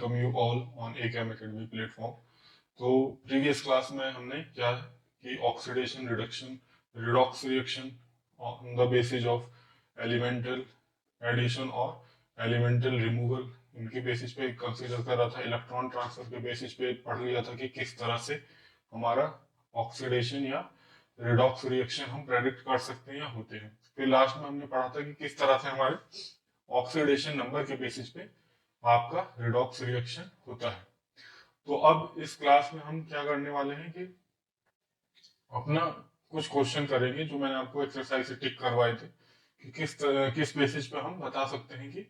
Welcome you all on ACAM Academy platform. तो previous class में हमने क्या है कि oxidation reduction redox reaction on the basis of elemental addition और एलिमेंटल रिमूवल, इनके बेसिस पे कंसीडर कर रहा था। इलेक्ट्रॉन ट्रांसफर के बेसिस पे पढ़ लिया था कि किस तरह से हमारा ऑक्सीडेशन या रिडॉक्स रिएक्शन हम प्रेडिक्ट कर सकते हैं या होते हैं। फिर लास्ट में हमने पढ़ा था कि किस तरह से हमारे ऑक्सीडेशन नंबर के बेसिस पे आपका रिडॉक्स रिएक्शन होता है। तो अब इस क्लास में हम क्या करने वाले हैं कि अपना कुछ क्वेश्चन करेंगे जो मैंने आपको एक्सरसाइज से टिक करवाए थे कि किस बेसिस पे हम बता सकते हैं कि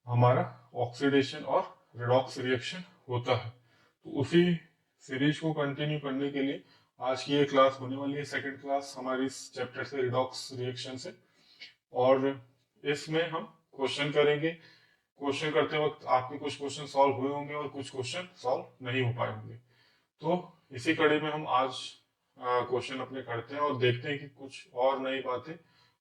हमारा ऑक्सीडेशन और रिडॉक्स रिएक्शन होता है। तो उसी सीरीज को कंटिन्यू करने के लिए आज की ये क्लास होने वाली है, सेकंड क्लास हमारी इस चैप्टर से, रिडॉक्स रिएक्शन से। और इसमें हम क्वेश्चन करेंगे। क्वेश्चन करते वक्त आपके कुछ क्वेश्चन सॉल्व हुए होंगे और कुछ क्वेश्चन सॉल्व नहीं हो पाए होंगे। तो इसी कड़ी में हम आज क्वेश्चन अपने करते हैं और देखते हैं कि कुछ और नई बातें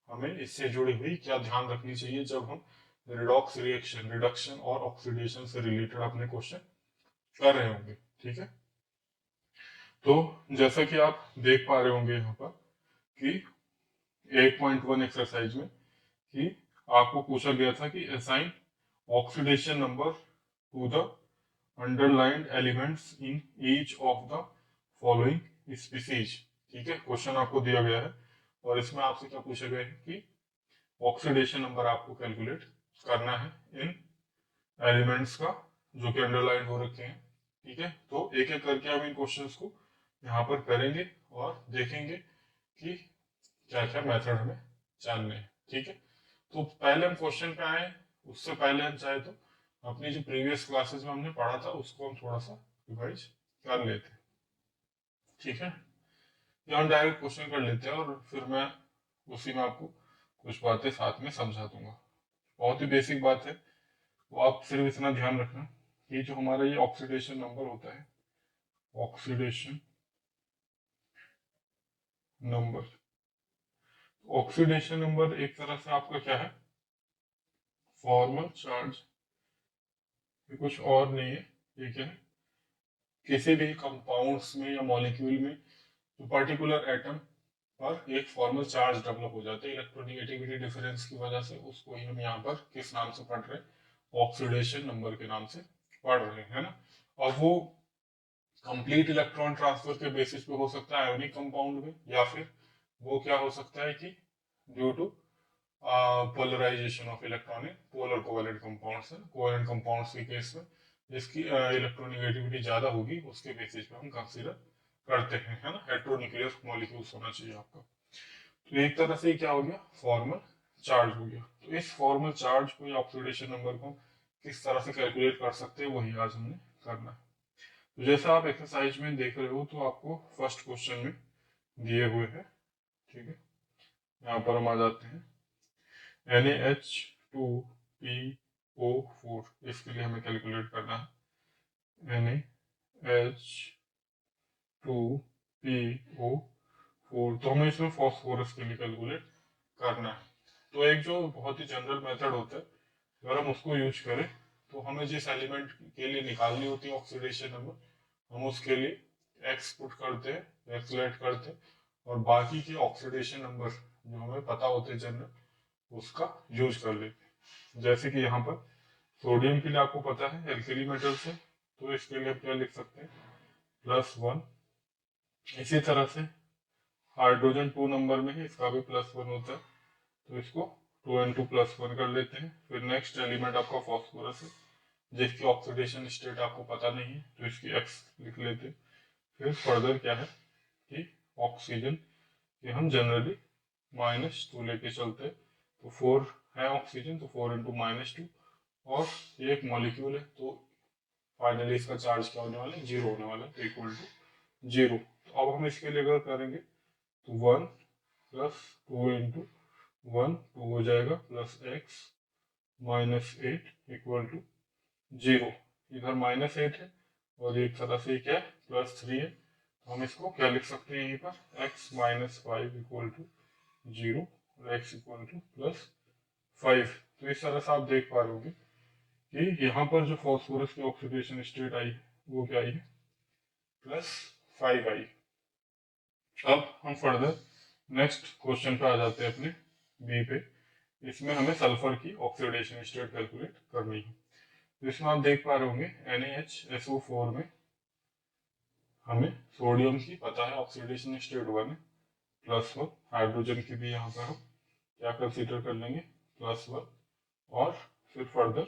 हमें इससे जुड़ी हुई क्या ध्यान रखनी चाहिए जब हम रिडॉक्स रिएक्शन, रिडक्शन और ऑक्सीडेशन से रिलेटेड अपने क्वेश्चन कर रहे होंगे। ठीक है, तो जैसा कि आप देख पा रहे होंगे यहाँ पर कि 8.1 एक्सरसाइज में कि आपको पूछा गया था कि assign oxidation number two the underlined elements in each of the following species. ठीक है, क्वेश्चन आपको दिया गया है और इसमें आपसे क्या पूछा गया है कि ऑक्सीडेशन नंबर आपको कैलकुलेट करना है इन एलिमेंट्स का जो कि अंडरलाइन हो रखे हैं। ठीक है, तो एक एक करके हम इन क्वेश्चंस को यहाँ पर करेंगे और देखेंगे कि क्या क्या मेथड हमें जानने हैं। ठीक है, तो पहले हम क्वेश्चन पे आए, उससे पहले हम चाहे तो अपनी जो प्रीवियस क्लासेस में हमने पढ़ा था उसको हम थोड़ा सा रिवाइज कर लेते हैं। ठीक है, या हम डायरेक्ट क्वेश्चन कर लेते हैं और फिर मैं उसी में आपको कुछ बातें साथ में समझा दूंगा। बहुत ही बेसिक बात है, वो आप सिर्फ इतना ध्यान रखना कि जो हमारा ये ऑक्सीडेशन नंबर होता है, ऑक्सीडेशन नंबर, ऑक्सीडेशन नंबर एक तरह से आपका क्या है, फॉर्मल चार्ज। ये कुछ और नहीं है, ये क्या है, किसी भी कंपाउंड्स में या मॉलिक्यूल में जो पर्टिकुलर एटम पर एक फॉर्मल चार्ज डेवलप हो जाता है इलेक्ट्रोनेगेटिविटी डिफरेंस की वजह से, उसको ही हम यहाँ पर किस नाम से पढ़ रहे हैं, ऑक्सीडेशन नंबर के नाम से पढ़ रहे हैं ना। और वो कंप्लीट इलेक्ट्रॉन ट्रांसफर के बेसिस पे हो सकता है आयोनिक कंपाउंड में, या फिर वो क्या हो सकता है कि due to polarisation of electron in polar covalent compounds है, कोवेलेंट कंपाउंड्स के केस में जिसकी इलेक्ट्रोनेगेटिविटी ज्यादा होगी उसके बेसिस पे हम कंसीडर करते हैं, है ना। हेट्रोन्यूक्लियर मॉलिक्यूल्स होना चाहिए आपका। तो एक तरह से क्या हो गया, फॉर्मल चार्ज हो गया। तो इस फॉर्मल चार्ज को या ऑक्सीडेशन नंबर को किस तरह से कैलकुलेट कर सकते हैं वही आज हमने करना है। तो जैसा आप एक्सरसाइज में देख रहे हो तो आपको फर्स्ट क्वेश्चन में दिए हुए हैं। ठीक है, यहाँ पर हम आ जाते हैं। NaH2PO4, इसके लिए हमें कैलकुलेट करना है NaH2PO4। तो हमें इसमें फॉस्फोरस के लिए कैलकुलेट करना है। तो एक जो बहुत ही जनरल मेथड होता है, अगर हम उसको यूज करें तो हमें जिस एलिमेंट के लिए निकालनी होती है ऑक्सीडेशन नंबर, हम उसके लिए एक्स पुट करते हैं, एक्स लेट करते हैं, और बाकी के ऑक्सीडेशन नंबर जो हमें पता होते हैं जनरल, उसका यूज कर लेते हैं। जैसे कि यहाँ पर सोडियम के लिए आपको पता है एल्कली मेटल से, तो इसके लिए हम क्या लिख सकते हैं, +1। इसी तरह से हाइड्रोजन 2 नंबर में है, इसका भी +1 होता है, तो इसको 2 into +1 कर लेते हैं। फिर नेक्स्ट एलिमेंट आपका फॉस्फोरस है जिसकी ऑक्सीडेशन स्टेट आपको पता नहीं है, तो इसकी एक्स लिख लेते हैं। फिर फर्दर क्या है कि ऑक्सीजन ये हम जनरली -2 लेके चलते हैं, तो 4 है ऑक्सीजन, तो 4 into -2, और ये एक मॉलिक्यूल है तो फाइनली इसका चार्ज क्या होने वाला है, 0 होने वाला है, तो इक्वल टू 0। तो अब हम इसके लिए अगर करेंगे तो 1 + 2 into 1 2 हो जाएगा, +x -8 इक्वल टू 0। इधर -8 है और एक तरह से क्या है, +3 है, तो हम इसको क्या लिख सकते हैं यहीं पर, x -5 इक्वल टू 0 और x इक्वल टू +5। तो इस तरह से आप देख पा रहे होंगे कि यहाँ पर जो फॉस्फोरस की ऑक्सीडेशन स्टेट आई वो क्या आई है, +5 आई। अब हम फर्दर नेक्स्ट क्वेश्चन पे आ जाते हैं अपने बी पे। इसमें हमें सल्फर की ऑक्सीडेशन स्टेट कैलकुलेट करनी है। तो इसमें आप देख पा रहे होंगे NaHSO4 में हमें सोडियम की पता है ऑक्सीडेशन स्टेट 1 है, +1। हाइड्रोजन की भी यहाँ पर हम क्या कंसीडर कर लेंगे, +1। और फिर फर्दर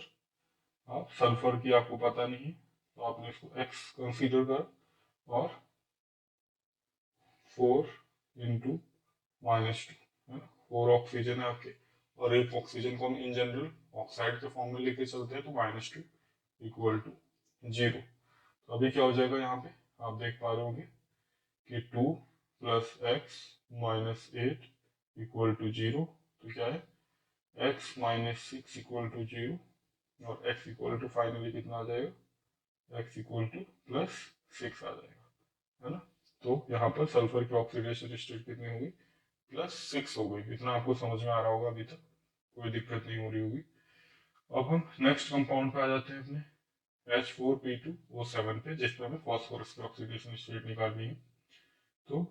आप सल्फर की आपको पता नहीं है तो आपने इसको X कंसीडर करा और 4 इंटू -2 है ना। 4 ऑक्सीजन है आपके और एक ऑक्सीजन को हम इन जनरल ऑक्साइड के फॉर्म में लेके चलते हैं तो -2 इक्वल टू 0। तो अभी क्या हो जाएगा, यहाँ पे आप देख पा रहे होंगे कि 2 + x - 8 इक्वल टू 0। तो क्या है, x - 6 इक्वल टू 0 और x इक्वल टू फाइनली कितना आ जाएगा, x इक्वल टू +6 आ जाएगा, है ना। तो यहाँ पर सल्फर की ऑक्सीडेशन स्टेट कितनी होगी, +6 हो गई। इतना आपको समझ में आ रहा होगा, अभी तक कोई दिक्कत नहीं हो रही होगी। अब हम नेक्स्ट कंपाउंड पे आ जाते हैं अपने H4P2O7 पे, जिसमें हमें फॉस्फोरस की ऑक्सीडेशन स्टेट निकालनी है। तो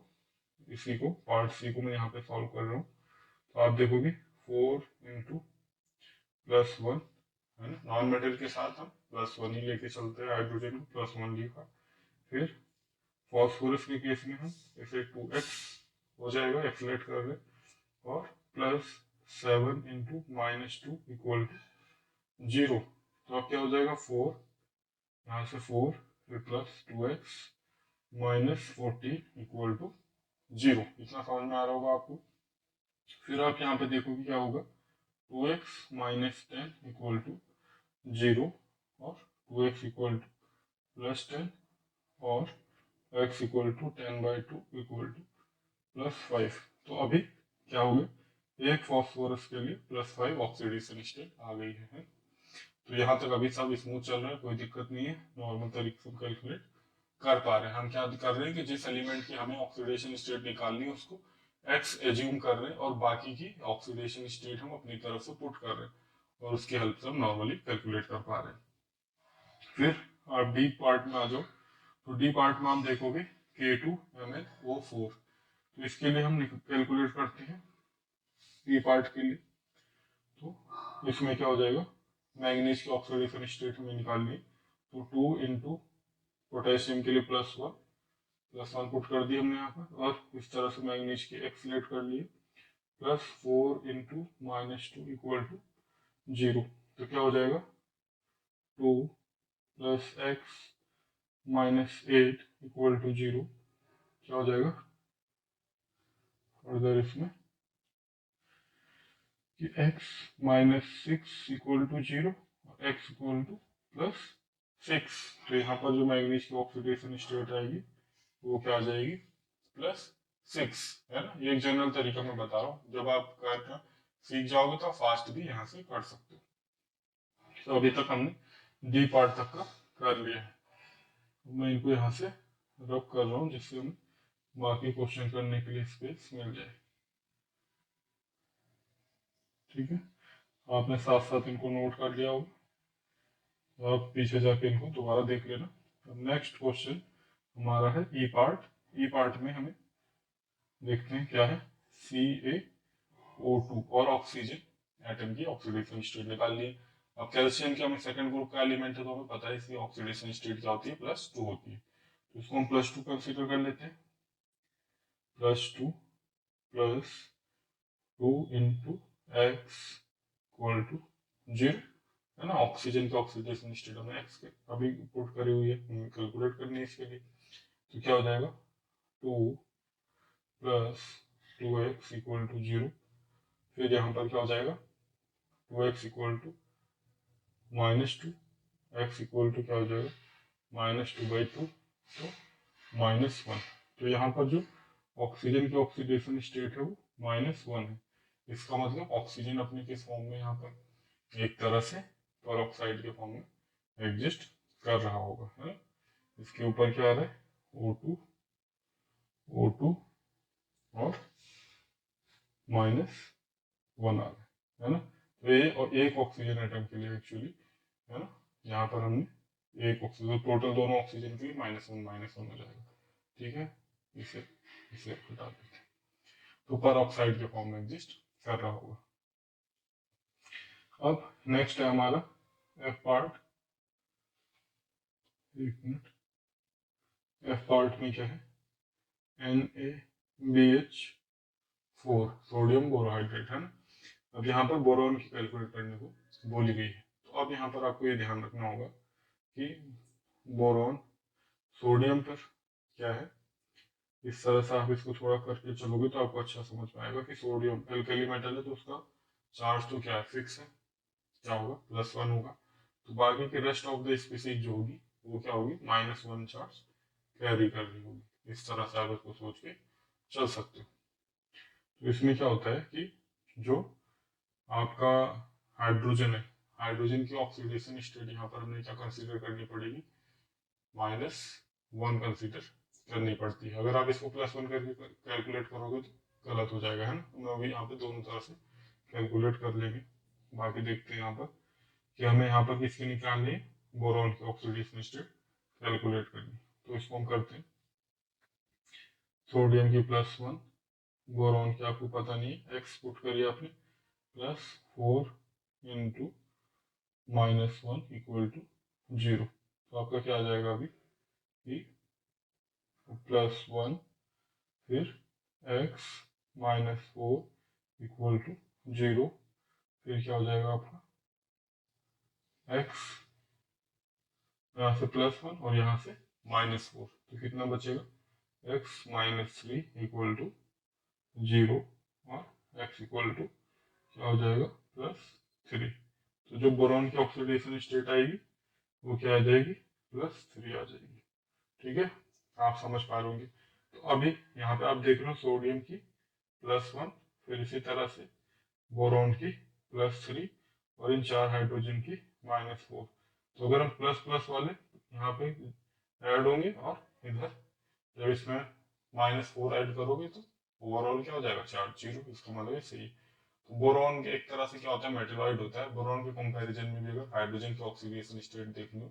इसी को पार्ट सी को मैं यहाँ पे सॉल्व कर रहा हूँ। तो आप देखोगे 4 इंटू +1 है ना, नॉन मेटल के साथ हम +1 ही लेके चलते हैं, हाइड्रोजन को +1 लिखा। फिर फॉस्फोरस के केस में हम इसे 2x हो जाएगा, एक्सलेट कर रहे, और +7 इंटू -2 इक्वल टू 0। तो अब क्या हो जाएगा, 4, यहाँ से 4, फिर +2x -14 इक्वल टू 0। इतना समझ में आ रहा होगा आपको। फिर आप यहाँ पे देखोगे क्या होगा, 2x - 10 इक्वल टू 0 और 2x इक्वल टू +10 और x equal to 10/2 equal to +5। तो अभी क्या हो गया, एक फॉस्फोरस के लिए +5 ऑक्सीडेशन स्टेट आ गई है। तो यहाँ तक अभी सब स्मूथ चल रहा है, कोई दिक्कत नहीं है, नॉर्मल तरीके से कैलकुलेट कर पा रहे हैं। हम क्या कर रहे हैं कि जिस एलिमेंट की हमें ऑक्सीडेशन स्टेट निकालनी है उसको x एज्यूम कर रहे हैं और बाकी की ऑक्सीडेशन स्टेट हम अपनी तरफ से पुट कर रहे हैं और उसकी हेल्प से हम नॉर्मली कैलकुलेट कर पा रहे हैं। फिर आप डी पार्ट में आ जाओ। तो डी पार्ट में हम देखोगे K2MnO4। तो इसके लिए हम कैलकुलेट करते हैं डी पार्ट के लिए। तो इसमें क्या हो जाएगा, मैंगनीज की ऑक्सीडेशन स्टेट हमें निकालनी है। तो 2 इंटू पोटेशियम के लिए +1 पुट कर दी हमने यहाँ पर, और इस तरह से मैंगनीज की एक्सलेट कर लिए, +4 इंटू -2 इक्वल टू 0। तो क्या हो जाएगा, 2 + x -8 इक्वल टू 0। क्या हो जाएगा फर्दर इसमें कि x -6 इक्वल टू 0 और x इक्वल टू +6। तो यहाँ पर जो मैंगनीज की ऑक्सीडेशन स्टेट आएगी वो क्या आ जाएगी, +6, है ना। ये एक जनरल तरीका मैं बता रहा हूँ, जब आप करना सीख जाओगे तो फास्ट भी यहाँ से कर सकते हो। तो अभी तक हमने डी पार्ट तक का कर लिया है। मैं इनको यहाँ से रब कर रहा हूँ जिससे हमें बाकी क्वेश्चन करने के लिए स्पेस मिल जाए। ठीक है, आपने साथ साथ इनको नोट कर लिया होगा, आप पीछे जाके इनको दोबारा देख लेना। अब नेक्स्ट क्वेश्चन हमारा है ई पार्ट। ई पार्ट में हमें देखते हैं क्या है, CaO2 और ऑक्सीजन एटम की ऑक्सीडेशन स्टेट निकालनी है। अब कैल्शियम के हमें सेकंड ग्रुप का एलिमेंट है तो हमें पता है इसकी ऑक्सीडेशन स्टेट क्या होती है, +2 होती है। तो इसको हम +2 कंसीडर कर लेते हैं, +2 + 2 इंटू एक्स इक्वल टू 0, है ना। ऑक्सीजन की ऑक्सीडेशन स्टेट हमने एक्स के अभी पुट करी हुई है, हमें कैलकुलेट करनी है इसके लिए। तो क्या हो जाएगा, 2 + 2x इक्वल टू 0। फिर यहाँ पर क्या हो जाएगा, 2x equal to -2, x equal to क्या हो जाएगा, -2/2, तो -1। तो यहाँ पर जो ऑक्सीजन की ऑक्सीडेशन स्टेट है वो -1 है। इसका मतलब ऑक्सीजन अपने किस फॉर्म में यहाँ पर एक तरह से पेरोक्साइड के फॉर्म में एग्जिस्ट कर रहा होगा, है ना। इसके ऊपर क्या आ रहा है, O2 और -1 आ रहा है ना। तो ये और एक ऑक्सीजन एटम के लिए एक्चुअली है ना। यहाँ पर हमने एक ऑक्सीजन, टोटल दोनों ऑक्सीजन के लिए -1 हो जाएगा। ठीक है, इसे इसे हटा देते हैं, तो पर ऑक्साइड के फॉर्म में एग्जिस्ट कर रहा होगा। अब नेक्स्ट है हमारा एफ पार्ट। एक मिनट, एफ पार्ट में क्या है, NaBH4 सोडियम बोरोहाइड्रेट है ना। अब यहाँ पर बोरोन की कैलकुलेट करने को बोली गई है। तो अब यहाँ पर आपको ये ध्यान रखना होगा कि बोरोन सोडियम पर क्या है, इस तरह से आप इसको थोड़ा करके चलोगे तो आपको अच्छा समझ में आएगा कि सोडियम एल्कली मेटल है तो उसका चार्ज तो क्या है, फिक्स है, क्या होगा, +1 होगा। तो बाकी की रेस्ट ऑफ द स्पीसीज जो होगी वो क्या होगी, -1 चार्ज कैरी कर रही होगी। इस तरह से आप इसको सोच के चल सकते हो। तो इसमें क्या होता है कि जो आपका हाइड्रोजन है, हाइड्रोजन की ऑक्सीडेशन स्टेट यहाँ पर हमें क्या कंसीडर करनी पड़ेगी, -1 कंसीडर करनी पड़ती है। अगर आप इसको +1 करके कैलकुलेट करोगे तो गलत हो जाएगा, है ना। तो मैं अभी यहाँ पे दोनों तरह से कैलकुलेट कर लेंगे। बाकी देखते हैं यहाँ पर कि हमें यहाँ पर किसकी निकालनी है, बोरॉन की ऑक्सीडेशन स्टेट कैलकुलेट करनी। तो इसको हम करते हैं, सोडियम की +1, बोरॉन की आपको पता नहीं है, एक्स पुट करिए आपने, +4 इंटू -1 इक्वल टू 0। तो आपका क्या आ जाएगा अभी कि +1 फिर x -4 इक्वल टू 0, फिर क्या हो जाएगा आपका x, यहाँ से +1 और यहाँ से -4, तो कितना बचेगा, x -3 इक्वल टू 0 और x इक्वल टू क्या हो जाएगा, +3। तो जो बोरॉन की ऑक्सीडेशन स्टेट आएगी वो क्या आ जाएगी, +3 आ जाएगी। ठीक है, आप समझ पा रहे होंगे। तो अभी यहाँ पे आप देख रहे हो सोडियम की +1, फिर इसी तरह से बोरॉन की +3 और इन 4 हाइड्रोजन की -4। तो अगर हम प्लस प्लस वाले यहाँ पे ऐड होंगे और इधर जब इसमें -4 ऐड करोगे तो ओवरऑल क्या हो जाएगा, चार्ज 0। इसका मतलब सही। तो बोरॉन के एक तरह से क्या होता है, मेटेलॉइड होता है। बोरॉन के कंपैरिजन में भी अगर हाइड्रोजन की ऑक्सीडेशन स्टेट देखनी हो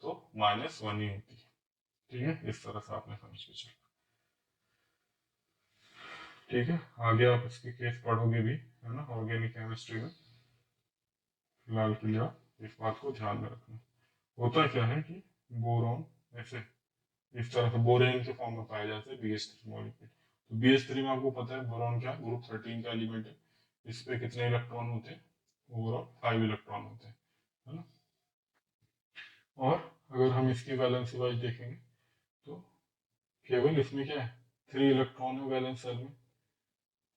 तो -1 ही होती है। ठीक है, इस तरह से आपने समझ के चलो। ठीक है, आगे आप इसके केस पढ़ोगे भी, है ना, ऑर्गेनिक केमिस्ट्री में। फिलहाल के लिए आप इस बात को ध्यान में रखना। होता क्या है कि बोरॉन ऐसे इस तरह से बोरेन के फॉर्म में पाए जाते हैं, BH3 मॉलिक्यूल। तो BH3 में आपको पता है बोरॉन क्या, ग्रुप 13 का एलिमेंट है। इस पे कितने इलेक्ट्रॉन होते हैं, ओवरऑल 5 इलेक्ट्रॉन होते हैं, है ना। और अगर हम इसकी वैलेंसी वाइज देखेंगे तो केवल इसमें क्या है, 3 इलेक्ट्रॉन है वैलेंस सेल में।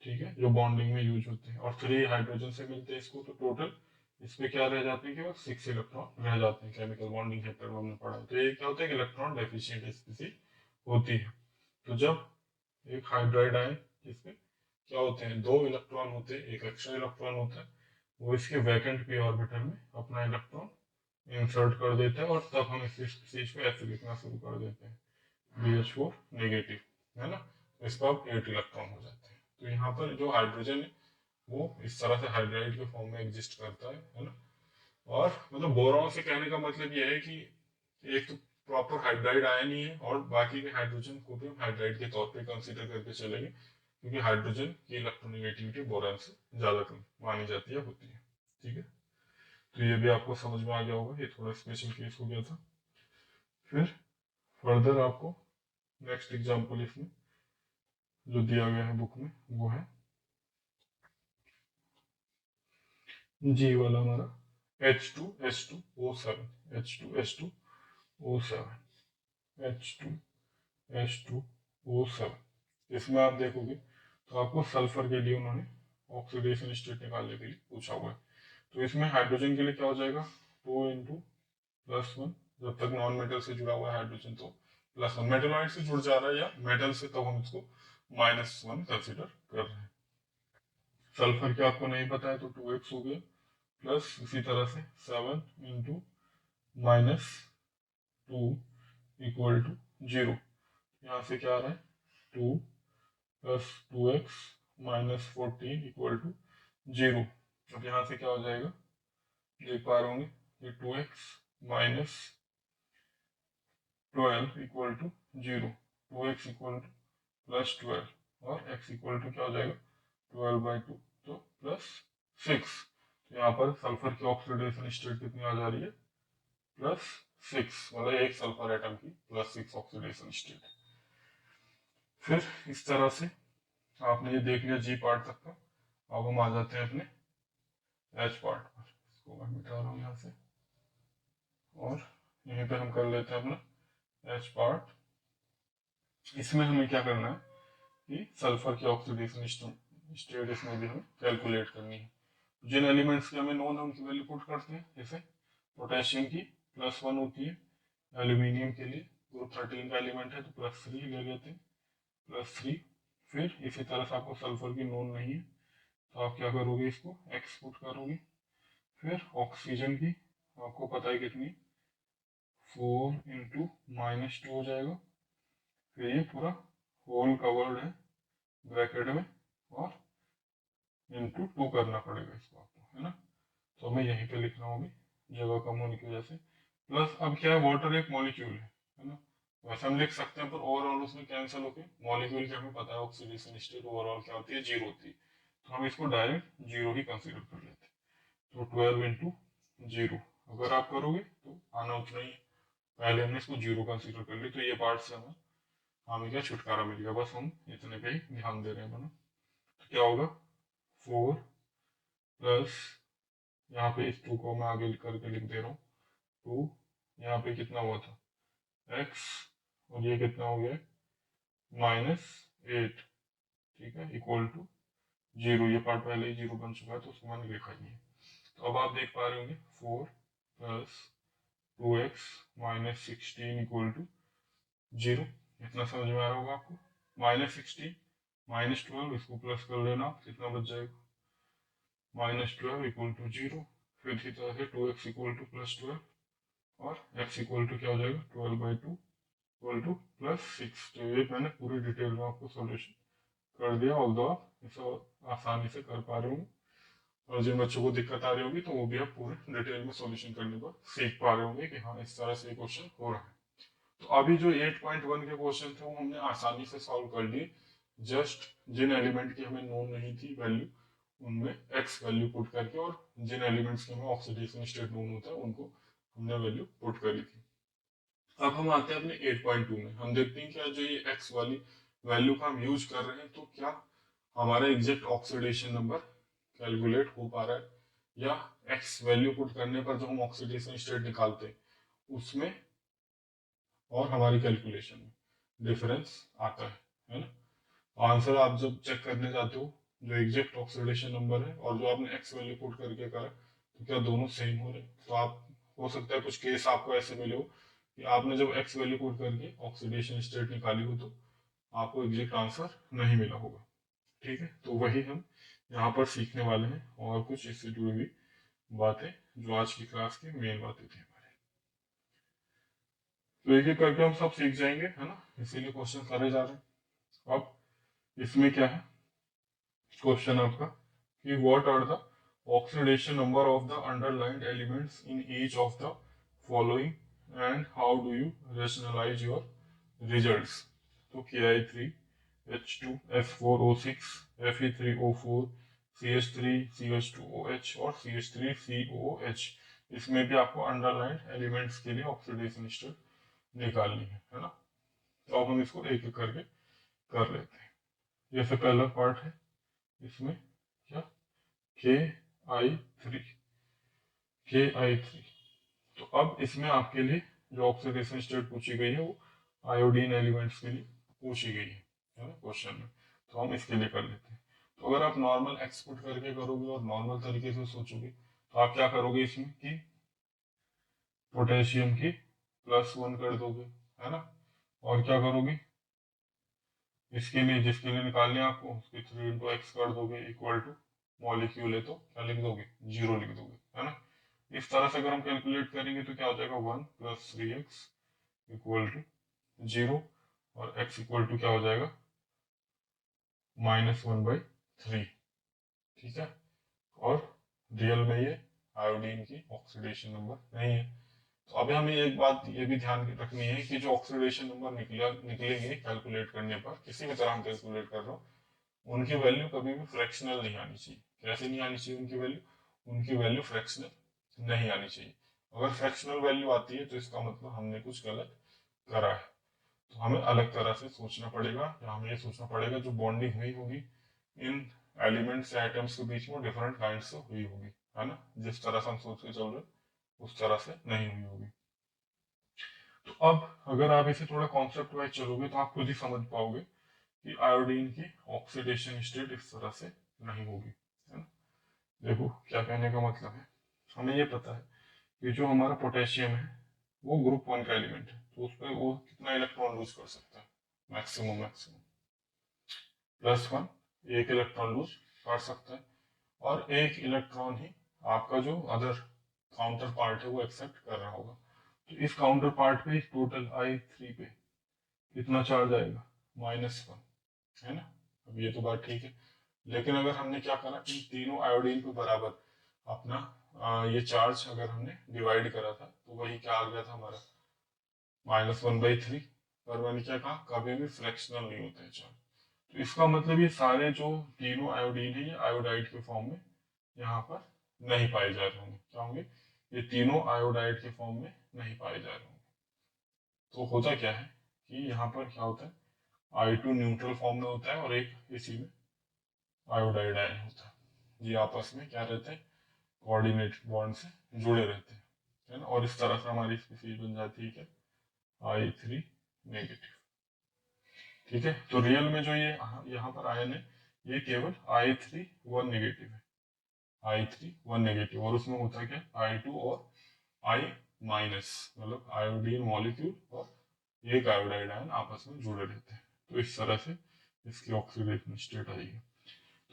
ठीक है, जो बॉन्डिंग में यूज होते हैं, और 3 हाइड्रोजन से मिलते हैं इसको, तो टोटल इस पे क्या रह जाते हैं, केवल 6 इलेक्ट्रॉन रह जाते हैं। केमिकल बॉन्डिंग चैप्टर में हमने पढ़ा है। तो ये क्या होता है कि इलेक्ट्रॉन डेफिशिएंट स्पीसीज होती है। तो जब एक हाइड्राइड आयन जिसमें क्या होते हैं, 2 इलेक्ट्रॉन होते हैं, एक एक्स्ट्रा इलेक्ट्रॉन होता है, वो इसके वैकेंट p ऑर्बिटल में अपना इलेक्ट्रॉन इंसर्ट कर देता है, और तब हम इस चीज को ऐसे लिखना शुरू कर देते हैं, BH4 नेगेटिव, है ना। इस पर अब 8 इलेक्ट्रॉन हो जाते हैं। तो यहाँ पर जो हाइड्रोजन है वो इस तरह से हाइड्राइड के फॉर्म में एग्जिस्ट करता है ना। और मतलब बोरॉन से कहने का मतलब ये है कि एक तो प्रॉपर हाइड्राइड आयन ही है, और बाकी के हाइड्रोजन को भी हम हाइड्राइड के तौर पे कंसीडर करके चलेंगे, क्योंकि हाइड्रोजन की इलेक्ट्रोनेगेटिविटी बोरॉन से ज्यादा कम मानी जाती है, होती है। ठीक है, तो ये भी आपको समझ में आ गया होगा, ये थोड़ा स्पेशल केस हो गया था। फिर फर्दर आपको नेक्स्ट एग्जाम्पल इसमें जो दिया गया है बुक में वो है जी वाला हमारा H2S2O7, H2S2O7, H2S2O7। इसमें आप देखोगे तो आपको सल्फर के लिए उन्होंने ऑक्सीडेशन स्टेट निकालने के लिए पूछा हुआ है। तो इसमें हाइड्रोजन के लिए क्या हो जाएगा, 2 इंटू +1, जब तक नॉन मेटल से जुड़ा हुआ है हाइड्रोजन तो +1, मेटलॉइड से जुड़ जा रहा है या मेटल से, तब हम इसको -1 कंसिडर कर रहे हैं। सल्फर के आपको नहीं पता है तो 2x हो गया, प्लस इसी तरह से 7 इंटू -2 इक्वल टू 0। यहाँ से क्या आ रहा है, 2 + 2x -14 इक्वल टू 0। अब यहाँ से क्या हो जाएगा, देख पा रहे होंगे, कि 2x minus 12 equal to 0, 2x equal to plus 12 और x इक्वल टू क्या हो जाएगा 12/2 तो प्लस 6। तो यहाँ पर सल्फर की ऑक्सीडेशन स्टेट कितनी आ जा रही है +6, मतलब एक सल्फर एटम की +6 ऑक्सीडेशन स्टेट। फिर इस तरह से आपने ये देख लिया जी पार्ट तक का। अब हम आ जाते हैं अपने एच पार्ट पर। इसको मैं मिटा रहा हूँ यहाँ से और यहीं पे हम कर लेते हैं अपना एच पार्ट। इसमें हमें क्या करना है कि सल्फर की ऑक्सीडेशन स्टेट इसमें भी हमें कैलकुलेट करनी है। जिन एलिमेंट्स की हमें नोन है उनकी वैल्यू पुट करते हैं। जैसे पोटेशियम की +1 होती है, एल्यूमिनियम के लिए ग्रुप 13 का एलिमेंट है तो +3 ले लेते हैं, +3। फिर इसी तरह से आपको सल्फर की नोन नहीं है तो आप क्या करोगे, इसको एक्स पुट करोगे। फिर ऑक्सीजन की आपको पता है कितनी, 4 × -2 हो जाएगा। फिर ये पूरा होल कवर्ड है ब्रैकेट में और × 2 करना पड़ेगा इसको आपको, है ना। तो हमें यहीं पे लिखना होगी जगह कम होने की वजह से। प्लस अब क्या है, वाटर एक मॉलिक्यूल है ना। वैसे हम लिख सकते हैं पर ओवरऑल उसमें कैंसिल होके मॉलिक्यूल के हमें पता है ऑक्सीडेशन स्टेट ओवरऑल क्या होती है, 0 होती है। तो हम इसको डायरेक्ट 0 ही कंसीडर कर लेते हैं। तो 12 × 0 अगर आप करोगे तो आना उतना ही है। पहले हमने इसको 0 कंसीडर कर ली तो ये पार्ट से हमें क्या छुटकारा मिल गया। बस हम इतने पे ही ध्यान दे रहे हैं बना। तो क्या होगा 4 प्लस यहाँ पे इस 2 को मैं आगे करके लिख दे रहा हूँ 2, यहाँ पे कितना हुआ था x और ये कितना हो गया -8, ठीक है, इक्वल टू 0। ये पार्ट पहले ही 0 बन चुका है तो उसको मैंने लिखा ही है। तो अब आप देख पा रहे होंगे 4 + 2x - 16 इक्वल टू 0। इतना समझ में आ रहा होगा आपको। -16 -12 इसको प्लस कर लेना, कितना बच जाएगा -12 इक्वल टू 0। फिर इसी तरह से 2x इक्वल टू +12 और x इक्वल टू क्या हो जाएगा 12/2 इक्वल टू +6। तो ये मैंने पूरी डिटेल में आपको सॉल्यूशन कर दिया। ऑल्दो आप इसे आसानी से कर पा रहे होंगे और जिन बच्चों को दिक्कत आ रही होगी तो वो भी आप पूरे डिटेल में सॉल्यूशन करने पर सीख पा रहे होंगे कि हाँ इस तरह से क्वेश्चन हो रहा है। तो अभी जो 8.1 के क्वेश्चन थे वो हमने आसानी से सॉल्व कर लिए। जस्ट जिन एलिमेंट की हमें नोन नहीं थी वैल्यू उनमें x वैल्यू पुट करके, और जिन एलिमेंट्स की हमें ऑक्सीडेशन स्टेट नोन होता है उनको हमने वैल्यू पुट करी थी। अब हम आते हैं अपने 8.2 में। हम देखते हैं क्या जो ये x वाली वैल्यू का हम यूज कर रहे हैं तो क्या हमारा एग्जैक्ट ऑक्सीडेशन नंबर कैलकुलेट हो पा रहा है, या x वैल्यू पुट करने पर जो हम ऑक्सीडेशन स्टेट निकालते हैं उसमें और हमारी कैलकुलेशन में डिफरेंस आता है ना। आंसर आप जब चेक करने जाते हो जो एग्जैक्ट ऑक्सीडेशन नंबर है और जो आपने एक्स वैल्यू पुट करके करा तो क्या दोनों सेम हो रहे। तो आप हो सकता है कुछ केस आपको ऐसे मिले हो कि आपने जब एक्स वैल्यू पुट करके ऑक्सीडेशन स्टेट निकाली हो तो आपको एग्जैक्ट आंसर नहीं मिला होगा, ठीक है। तो वही हम यहाँ पर सीखने वाले हैं और कुछ इससे जुड़ी हुई बातें जो आज की क्लास की मेन बातें थी हमारे। तो एक एक करके हम सब सीख जाएंगे, है ना, इसीलिए क्वेश्चन करे जा रहे हैं। अब इसमें क्या है क्वेश्चन आपका कि what are the oxidation number of the underlined elements in each of the following and how do you rationalise your results. तो Ki3H2S4O6, Fe3O4, CH3CH2OH और CH3COOH, इसमें भी आपको अंडरलाइंड एलिमेंट्स के लिए ऑक्सीडेशन स्टेट निकालनी है ना। तो अब हम इसको एक एक करके कर लेते हैं। जैसे पहला पार्ट है इसमें क्या Ki3 तो अब इसमें आपके लिए जो ऑक्सीडेशन स्टेट पूछी गई है वो आयोडीन एलिमेंट्स के लिए पूछी गई है ना क्वेश्चन में। तो हम इसके लिए कर लेते हैं। तो अगर आप नॉर्मल एक्सपुट करके करोगे और नॉर्मल तरीके से सोचोगे तो आप क्या करोगे इसमें कि पोटेशियम की +1 कर दोगे, है ना। और क्या करोगे इसके लिए जिसके लिए निकालने आपको उसके 3 × x कर दोगे इक्वल टू मॉलिक्यूल है तो क्या लिख दोगे 0 लिख दोगे, है ना। इस तरह से अगर हम कैलकुलेट करेंगे तो क्या हो जाएगा 1 + 3x इक्वल टू 0 और x इक्वल टू क्या हो जाएगा -1/3, ठीक है। और रियल में ये आयोडीन की ऑक्सीडेशन नंबर नहीं है। तो अभी हमें एक बात ये भी ध्यान रखनी है कि जो ऑक्सीडेशन नंबर निकलेंगे कैलकुलेट करने पर, किसी भी तरह हम कैलकुलेट कर रहे हो, उनकी वैल्यू कभी भी फ्रैक्शनल नहीं आनी चाहिए। कैसे नहीं आनी चाहिए उनकी वैल्यू फ्रैक्शनल नहीं आनी चाहिए। अगर फ्रैक्शनल वैल्यू आती है तो इसका मतलब हमने कुछ गलत करा है। तो हमें अलग तरह से सोचना पड़ेगा, या हमें ये सोचना पड़ेगा जो बॉन्डिंग हुई होगी इन एलिमेंट्स या आइटम्स के बीच में डिफरेंट काइंड से हुई होगी, है ना। जिस तरह से हम सोच के चल रहे उस तरह से नहीं हुई होगी। तो अब अगर आप इसे थोड़ा कॉन्सेप्ट वाइज चलोगे तो आप खुद ही समझ पाओगे कि आयोडीन की ऑक्सीडेशन स्टेट इस तरह से नहीं होगी, है ना। देखो क्या कहने का मतलब है, हमें ये पता है कि जो हमारा पोटेशियम है वो ग्रुप 1 का एलिमेंट है, तो उस पर वो कितना इलेक्ट्रॉन लूज कर सकता है, मैक्सिमम +1, एक इलेक्ट्रॉन लूज कर सकता है। और एक इलेक्ट्रॉन ही आपका जो अदर काउंटर पार्ट है वो एक्सेप्ट कर रहा होगा। तो इस काउंटर पार्ट पे टोटल I3 पे कितना चार्ज आएगा, -1, है ना। अब ये तो बात ठीक है, लेकिन अगर हमने क्या करा, इन तीनों आयोडीन पे बराबर अपना ये चार्ज अगर हमने डिवाइड करा था तो वही क्या आ गया था हमारा, -1/3। पर मैंने क्या कहा, कभी भी फ्रैक्शनल नहीं होता है चार्ज। तो इसका मतलब ये सारे जो तीनों आयोडीन है ये आयोडाइड के फॉर्म में यहाँ पर नहीं पाए जा रहे होंगे। क्या होंगे, ये तीनों आयोडाइड के फॉर्म में नहीं पाए जा रहे होंगे। तो होता क्या है कि यहाँ पर क्या होता है, I2 न्यूट्रल फॉर्म में होता है और एक इसी में आयोडाइड आयन होता है। ये आपस में क्या रहते हैं, कोऑर्डिनेट बॉन्ड से जुड़े रहते हैं, है ना। और इस तरह से हमारी स्पीसीज बन जाती है क्या, I3 नेगेटिव। ठीक है, तो रियल में जो ये यहाँ पर आयन है ये केवल I3 1 नेगेटिव है, I3 1 नेगेटिव। और उसमें होता है क्या, I2 और I माइनस, मतलब आयोडीन मॉलिक्यूल और एक आयोडाइड आयन आपस में जुड़े रहते हैं। तो इस तरह से इसकी ऑक्सीडेशन स्टेट आएगी।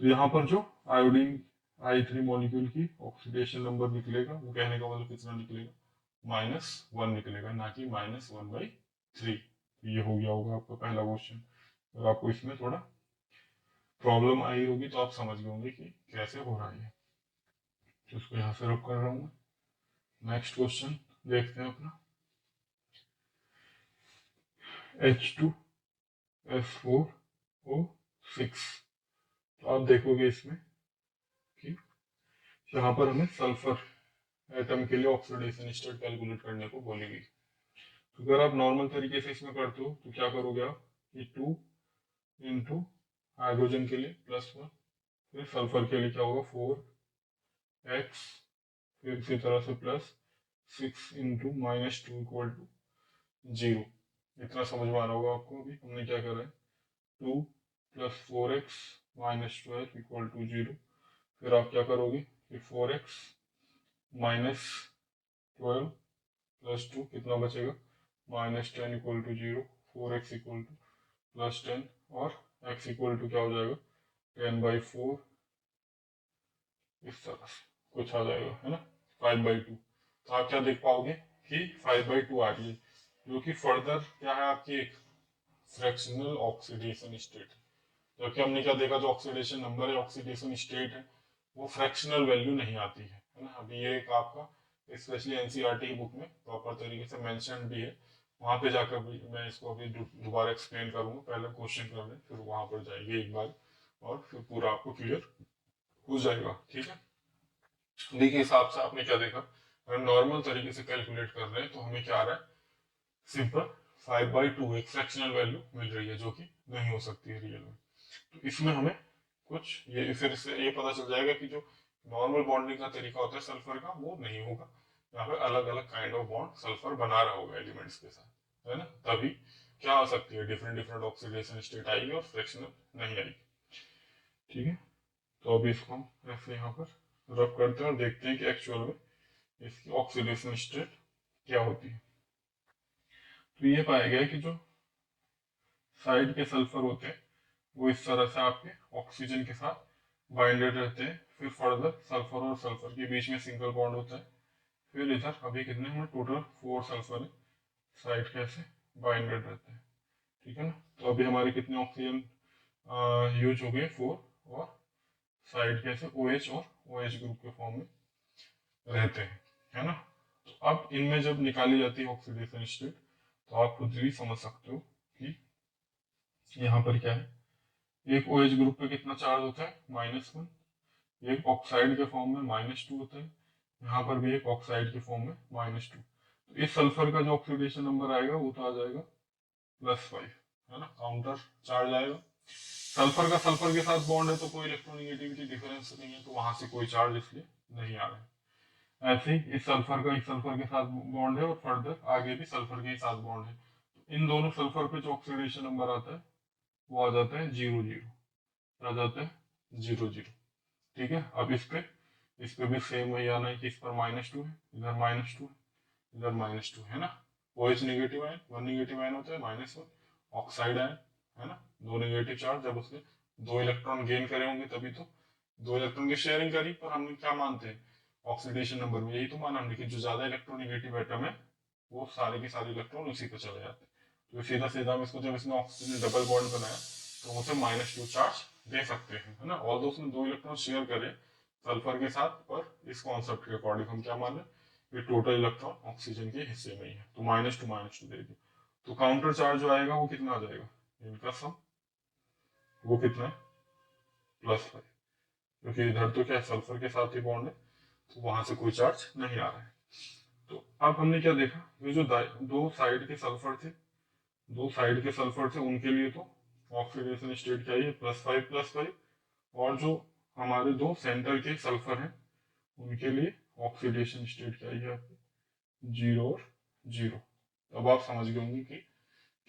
तो यहाँ पर जो आयोडीन I3 मॉलिक्यूल की ऑक्सीडेशन नंबर निकलेगा वो कहने का मतलब कितना निकलेगा, -1 निकलेगा, ना कि -1/3। ये हो गया होगा आपका पहला क्वेश्चन। अगर आपको इसमें थोड़ा प्रॉब्लम आई होगी तो आप समझ गए होंगे कि कैसे हो रहा है। तो इसको यहाँ से रख कर रहा हूँ। नेक्स्ट क्वेश्चन देखते हैं अपना, H2SO6। तो आप देखोगे इसमें कि यहाँ पर हमें सल्फर एटम के लिए ऑक्सीडेशन स्टेट कैलकुलेट करने को बोली गई। तो अगर आप नॉर्मल तरीके से इसमें करते हो तो क्या करोगे आप, कि 2 इंटू हाइड्रोजन के लिए +1, फिर सल्फर के लिए क्या होगा 4x, फिर इसी तरह से +6 इंटू -2 = 0। इतना समझ में आ रहा होगा आपको। अभी हमने क्या करा है, 2 + 4x - 12 = 0। फिर आप क्या करोगे कि 4x - 12 + 2 कितना बचेगा, -10 = 0। 4x = +10 और x क्या हो जाएगा, 10/4। इस तरह से कुछ आ जाएगा, है ना, 5/2। तो आप क्या देख पाओगे कि 5/2 आ रही है, जो कि फर्दर क्या है आपकी एक फ्रैक्शनल ऑक्सीडेशन स्टेट है। जबकि हमने क्या देखा, जो ऑक्सीडेशन नंबर है, ऑक्सीडेशन स्टेट है, वो फ्रैक्शनल वैल्यू नहीं आती है ना। अभी ये एक आपका स्पेशली एनसीईआरटी की बुक में प्रॉपर तरीके से मेंशन भी है, वहां पे जाकर भी मैं इसको अभी दोबारा एक्सप्लेन करूंगा। पहले क्वेश्चन कर लें फिर वहां पर जाएंगे एक बार, और फिर पूरा आपको क्लियर हो जाएगा। ठीक है, डी के हिसाब से आपने क्या देखा, अगर नॉर्मल तरीके से कैलकुलेट कर रहे हैं तो हमें क्या आ रहा है, सिंपल 5/2 एक फ्रैक्शनल वैल्यू मिल रही है, जो कि नहीं हो सकती है रियल में। तो इसमें हमें कुछ ये फिर से ये पता चल जाएगा कि जो नॉर्मल बॉन्डिंग का तरीका होता है सल्फर का, वो नहीं होगा। यहाँ पे अलग अलग काइंड ऑफ बॉन्ड सल्फर बना रहा होगा एलिमेंट्स के साथ, है ना। तभी क्या आ सकती है, डिफरेंट डिफरेंट ऑक्सीडेशन स्टेट आएगी और फ्रैक्शनल नहीं आएगी। ठीक है, तो अभी इसको हम ऐसे यहाँ पर रब करते हैं और देखते हैं कि एक्चुअल में इसकी ऑक्सीडेशन स्टेट क्या होती है। तो ये पाया गया कि जो साइड के सल्फर होते हैं वो इस तरह से आपके ऑक्सीजन के साथ बाइंडेड रहते हैं। फिर फर्दर सल्फर और सल्फर के बीच में सिंगल बॉन्ड होता है। फिर इधर अभी कितने हैं, टोटल 4 सल्फर है, साइड कैसे बाइंडेड रहते हैं। ठीक है ना। तो अभी हमारे कितने ऑक्सीजन यूज हो गए, 4, और साइड कैसे OH और OH ग्रुप के फॉर्म में रहते हैं, है ना। तो अब इनमें जब निकाली जाती है ऑक्सीडेशन स्टेट, तो आप खुद भी समझ सकते हो कि यहाँ पर क्या है, एक OH ग्रुप पे कितना चार्ज होता है, -1, एक ऑक्साइड के फॉर्म में -2 होता है, यहाँ पर भी एक ऑक्साइड के फॉर्म में -2। तो इस सल्फर का जो ऑक्सीडेशन नंबर आएगा वो तो आ जाएगा +5, है ना, काउंटर चार्ज आएगा। सल्फर का सल्फर के साथ बॉन्ड है तो कोई इलेक्ट्रोनेगेटिविटी डिफरेंस नहीं है, तो वहां से कोई चार्ज इसलिए नहीं आ रहा है। ऐसे ही इस सल्फर का इस सल्फर के साथ बॉन्ड है और फर्दर आगे भी सल्फर के ही साथ बॉन्ड है, तो इन दोनों सल्फर पे जो ऑक्सीडेशन नंबर आता है वो आ जाता है 0 0, आ जाता है 0 0। ठीक है, अब इस पे भी सेम वही आना है कि इस पर -2 है, इधर -2 है, इधर -2 है ना। OH negative ion, 1 negative ion होता है, -1 ऑक्साइड आयन, है ना, 2 नेगेटिव चार्ज। जब उसने 2 इलेक्ट्रॉन गेन करे होंगे तभी तो 2 इलेक्ट्रॉन की शेयरिंग करी, पर हम क्या मानते हैं ऑक्सीडेशन नंबर में, यही तो माना हमने कि जो ज्यादा इलेक्ट्रोनेगेटिव एटम है वो सारे के सारे इलेक्ट्रॉन उसी पर चले जाते हैं। तो सीधा सीधा हम इसको, जब इसने ऑक्सीजन ने डबल बॉन्ड बनाया तो उसे -2 चार्ज दे सकते हैं, है ना। ऑल्दो उसने 2 इलेक्ट्रॉन शेयर करे सल्फर के साथ, पर इस कॉन्सेप्ट के अकॉर्डिंग हम क्या मान रहे हैं, ये टोटल इलेक्ट्रॉन ऑक्सीजन के हिस्से में ही है, तो -2 दे दिया। तो काउंटर चार्ज जो आएगा वो कितना आ जाएगा, इनका सम, वो कितना है +5, क्योंकि इधर तो क्या है सल्फर के साथ ही बॉन्ड है, तो वहां से कोई चार्ज नहीं आ रहा है। तो अब हमने क्या देखा, ये जो दो साइड के सल्फर थे, उनके लिए तो ऑक्सीडेशन स्टेट क्या है, +5 और जो हमारे दो सेंटर के सल्फर हैं उनके लिए ऑक्सीडेशन स्टेट क्या है, 0 और 0। अब आप समझ गए होंगे कि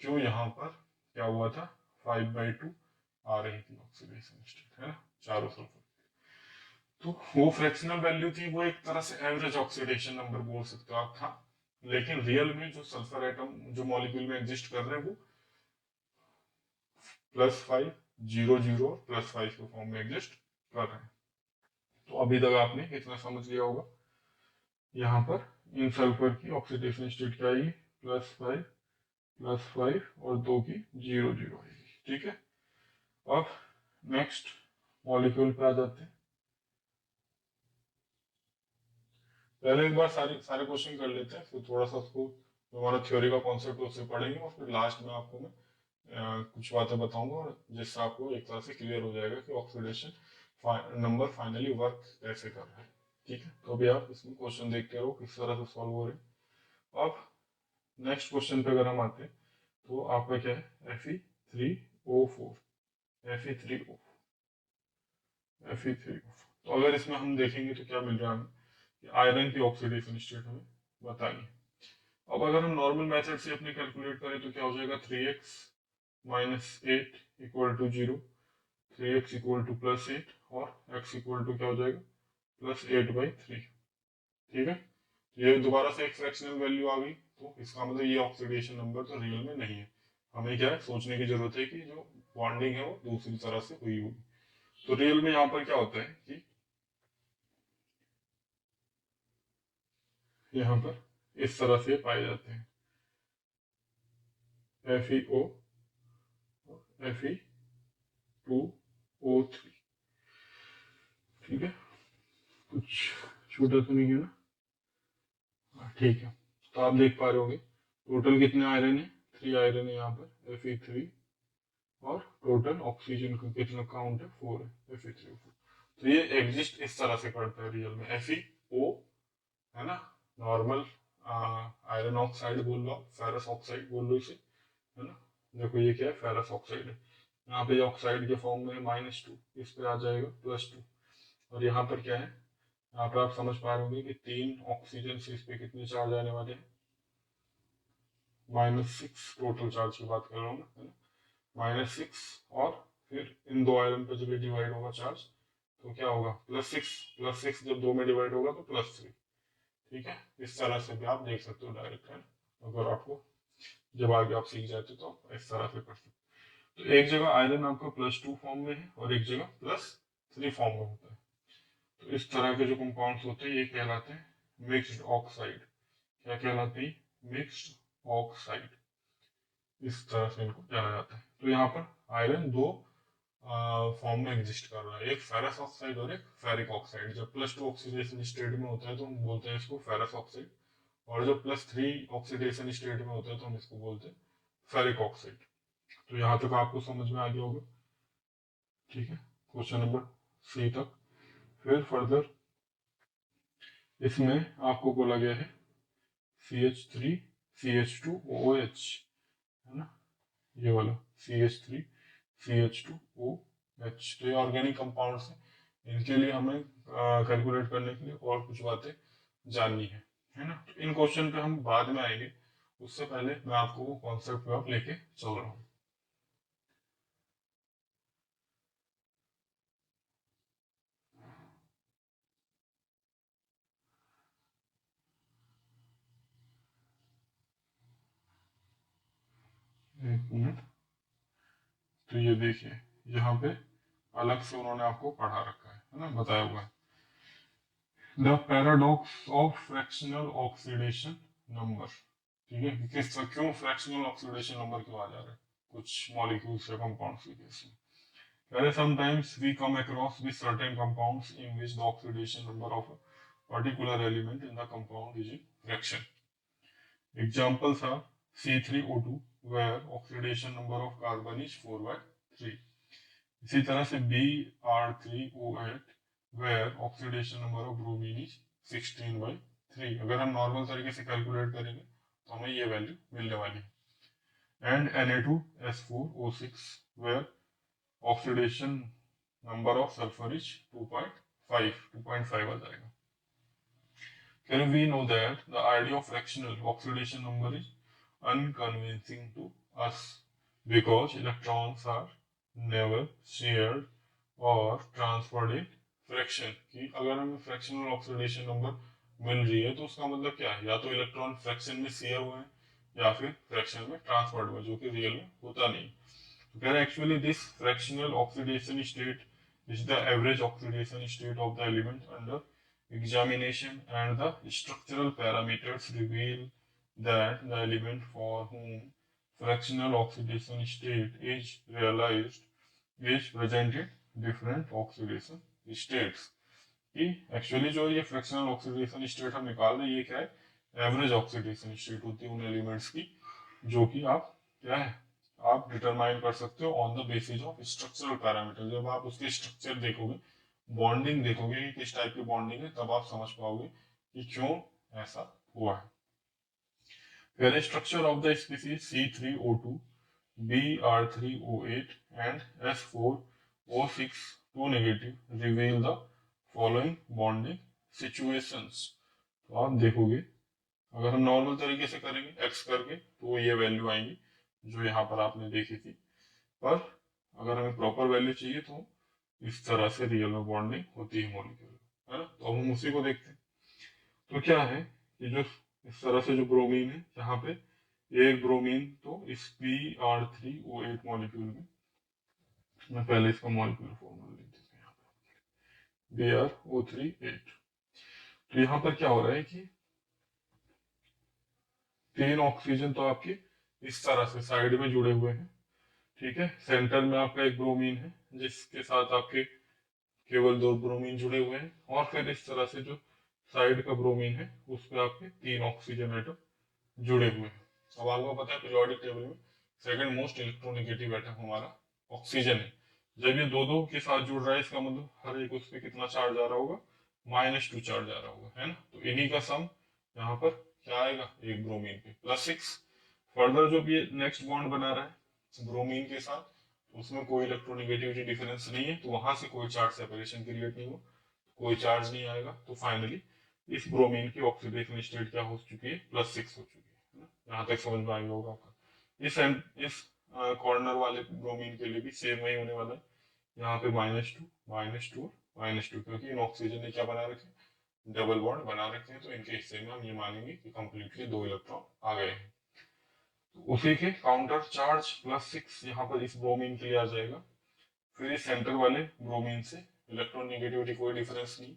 क्यों यहाँ पर क्या हुआ था, 5/2 आ रही थी ऑक्सीडेशन स्टेट, है ना, चारों सल्फर। तो वो फ्रैक्शनल वैल्यू थी, वो एक तरह से एवरेज ऑक्सीडेशन नंबर बोल सकते हो आप था, लेकिन रियल में जो सल्फर एटम जो मॉलिक्यूल में एग्जिस्ट कर रहे हैं वो +5, 0 0 और +5 के फॉर्म में एग्जिस्ट कर रहे हैं। तो अभी तक आपने इतना समझ लिया होगा, यहाँ पर इन सल्फर की ऑक्सीडेशन स्टेट क्या आएगी, +5 और 2 की 0 0 आएगी। ठीक है, अब नेक्स्ट मॉलिक्यूल पे आ जाते हैं। पहले एक बार सारे सारे क्वेश्चन कर लेते हैं, फिर थोड़ा सा उसको जो हमारा थ्योरी का कॉन्सेप्ट है उससे पढ़ेंगे, और फिर लास्ट में आपको मैं कुछ बातें बताऊंगा, और जिससे आपको एक तरह से क्लियर हो जाएगा कि ऑक्सीडेशन नंबर फाइनली वर्क कैसे कर रहा है। ठीक है, तो अभी आप इसमें क्वेश्चन देखते रहो किस तरह से सॉल्व हो रहे हैं। अब नेक्स्ट क्वेश्चन पे अगर हम आते हैं तो आपका क्या है, Fe3O4, Fe3O, Fe3O4। तो अगर इसमें हम देखेंगे तो क्या मिल रहा है हमें, कि आयरन की ऑक्सीडेशन स्टेट हमें बताइए। अब अगर हम नॉर्मल मेथड से अपने कैलकुलेट करें तो क्या हो जाएगा, 3x - 8 = 0, 3x = +8 और x = क्या हो जाएगा, +8/3। ठीक है, ये दोबारा से एक फ्रैक्शनल वैल्यू आ गई, तो इसका मतलब ये ऑक्सीडेशन नंबर तो रियल में नहीं है। हमें क्या है सोचने की जरूरत है कि जो बॉन्डिंग है वो दूसरी तरह से हुई होगी। तो रियल में यहाँ पर क्या होता है कि यहाँ पर इस तरह से पाए जाते हैं FeO और Fe2O3। ठीक है, कुछ छोटा तो नहीं है ना, ठीक है। तो आप देख पा रहे होंगे टोटल कितने आयरन है, 3 आयरन है यहाँ पर Fe3, और टोटल ऑक्सीजन का कितना काउंट है, 4 है, Fe3O4। तो ये एग्जिस्ट इस तरह से करता है रियल में, FeO, है ना, नॉर्मल आयरन ऑक्साइड बोल लो, फेरस ऑक्साइड बोल लो इसे, है ना। देखो ये क्या है, फेरस ऑक्साइड है, यहाँ पे ऑक्साइड के फॉर्म में -2, इस पे आ जाएगा +2। और यहाँ पर क्या है, यहाँ पे आप समझ पा रहे होंगे कि 3 ऑक्सीजन से इस पे कितने चार्ज आने वाले हैं, -6 टोटल चार्ज की बात कर रहा हूँ मैं, है ना, -6। और फिर इन दो आयरन पे जब ये डिवाइड होगा चार्ज तो क्या होगा, +6 जब 2 में डिवाइड होगा तो +3। ठीक है, इस तरह से भी आप देख सकते हो डायरेक्ट, है ना, अगर आपको जब आगे आप सीख जाते तो इस तरह से कर सकते। तो एक जगह आयरन आपका +2 फॉर्म में है और एक जगह +3 फॉर्म में होता है। तो इस तरह के जो कंपाउंड्स होते हैं ये कहलाते हैं मिक्स्ड ऑक्साइड। क्या कहलाते हैं, मिक्स्ड ऑक्साइड, इस तरह से इनको जाना जाता है। तो यहाँ पर आयरन दो फॉर्म में एग्जिस्ट कर रहा है, एक फेरस ऑक्साइड और एक फेरिक ऑक्साइड। जब +2 ऑक्सीडेशन स्टेट में होता है तो हम बोलते हैं इसको फेरस ऑक्साइड, और जब +3 ऑक्सीडेशन स्टेट में होता है तो हम इसको बोलते हैं फेरिक ऑक्साइड। तो यहाँ तक आपको समझ में आ गया होगा, ठीक है, क्वेश्चन नंबर सी तक। फिर फर्दर इसमें आपको बोला गया है CH3 CH2OH, है ना, ये वाला CH3 CH2OH। तो ये ऑर्गेनिक कंपाउंड्स हैं, इनके लिए हमें कैलकुलेट करने के लिए और कुछ बातें जाननी है ना। तो इन क्वेश्चन पे हम बाद में आएंगे, उससे पहले मैं आपको वो कॉन्सेप्ट पे आप लेके चल रहा हूँ। एक मिनट। तो ये देखिए, यहाँ पे अलग से उन्होंने आपको पढ़ा रखा है ना, बताया हुआ है the paradox of fractional oxidation number. ठीक है, किस क्यों फ्रैक्शनल ऑक्सीडेशन नंबर क्यों आ जा रहा है कुछ मॉलिक्यूल्स या कंपाउंड्स के केस में। Whereas sometimes we come across with certain compounds in which the oxidation number of a particular element in the compound is in fraction. Examples are C3O2 where oxidation number of carbon is 4/3. इसी तरह से Br3O8 where oxidation number of bromine is 16/3। अगर हम normal तरीके से calculate करेंगे तो हमें ये वैल्यू मिलने वाली है। And Na2S4O6 where oxidation number of sulfur is 2.5 आ जाएगा। Here we know that the idea of fractional oxidation number is unconvincing to us because electrons are never shared or transferred in fraction। कि अगर हमें fractional oxidation number मिल रही है तो उसका मतलब क्या है, या तो इलेक्ट्रॉन फ्रैक्शन में शेयर हुए हैं या फिर फ्रैक्शन में ट्रांसफर्ड हुए, जो कि रियल में होता नहीं। Where actually this fractional oxidation state is the average oxidation state of the element under examination, and the structural parameters reveal that the element for whom fractional oxidation state is realized is present in different oxidation states। कि actually जो ये fractional oxidation state हम निकाल रहे हैं, ये क्या है, एवरेज ऑक्सीडेशन स्टेट होती है उन एलिमेंट्स की, जो कि आप क्या है, आप डिटरमाइन कर सकते हो on the basis of structural parameter. जब आप उसके स्ट्रक्चर देखोगे, बॉन्डिंग देखोगे कि किस टाइप की बॉन्डिंग है, तब आप समझ पाओगे कि क्यों ऐसा हुआ है। फिर structure of the species C3O2 Br3O8 and S4O6 2 negative reveal the following bonding situations। तो आप देखोगे, अगर हम नॉर्मल तरीके से करेंगे एक्स करके तो ये वैल्यू आएंगी जो यहाँ पर आपने देखी थी, पर अगर हमें प्रॉपर वैल्यू चाहिए तो इस तरह से रियल में बॉन्डिंग होती है मॉलिक्यूल, है ना। तो हम उसी को देखते हैं। तो क्या है कि जो इस तरह से जो ब्रोमीन है, यहाँ पे एक ब्रोमीन तो इस Br3O8 मॉलिक्यूल में, मैं पहले इसका मॉलिक्यूलर फॉर्मूला लिख देते हैं यहाँ पे BrO3 8। तो यहाँ पर क्या हो रहा है कि 3 ऑक्सीजन तो आपके इस तरह से साइड में जुड़े हुए हैं, ठीक है। सेंटर में आपका एक ब्रोमीन है जिसके साथ आपके केवल 2 ब्रोमीन जुड़े हुए हैं, और फिर इस तरह से जो साइड का ब्रोमीन है उस पर आपके 3 ऑक्सीजन एटम जुड़े हुए हैं। अब आपको पता है पीरियोडिक टेबल में सेकंड मोस्ट इलेक्ट्रोनेगेटिव एटम हमारा ऑक्सीजन है। जब ये दो दो के साथ जुड़ रहा है, इसका मतलब हर एक उस पर कितना चार्ज आ रहा होगा, -2 चार्ज आ रहा होगा, है ना। तो इन्हीं का सम यहाँ पर क्या आएगा, एक ब्रोमीन पे +6। फर्दर जो भी नेक्स्ट बॉन्ड बना रहा है ब्रोमीन के साथ, तो उसमें कोई इलेक्ट्रोनेगेटिविटी डिफरेंस नहीं है, तो वहां से कोई चार्ज सेपरेशन क्रिएट नहीं हो, कोई चार्ज नहीं आएगा। तो फाइनली इस ब्रोमीन की ऑक्सीडेशन स्टेट क्या हो चुकी है, +6 हो चुकी है। यहाँ तक समझ में आ गया होगा आपका। इस कॉर्नर वाले ब्रोमीन के लिए भी सेम वही होने वाला है, यहाँ पे -2 -2 -2, क्योंकि इन ऑक्सीजन ने क्या बना रखे, डबल बॉन्ड बना रखे हैं। तो इनके हिस्से में हम ये मानेंगे कि कंप्लीटली 2 इलेक्ट्रॉन आ गए हैं। तो उसी के काउंटर चार्ज +6 यहाँ पर इस ब्रोमीन के लिए आ जाएगा। फिर इस सेंटर वाले ब्रोमीन से इलेक्ट्रॉन नेगेटिविटी कोई डिफरेंस नहीं,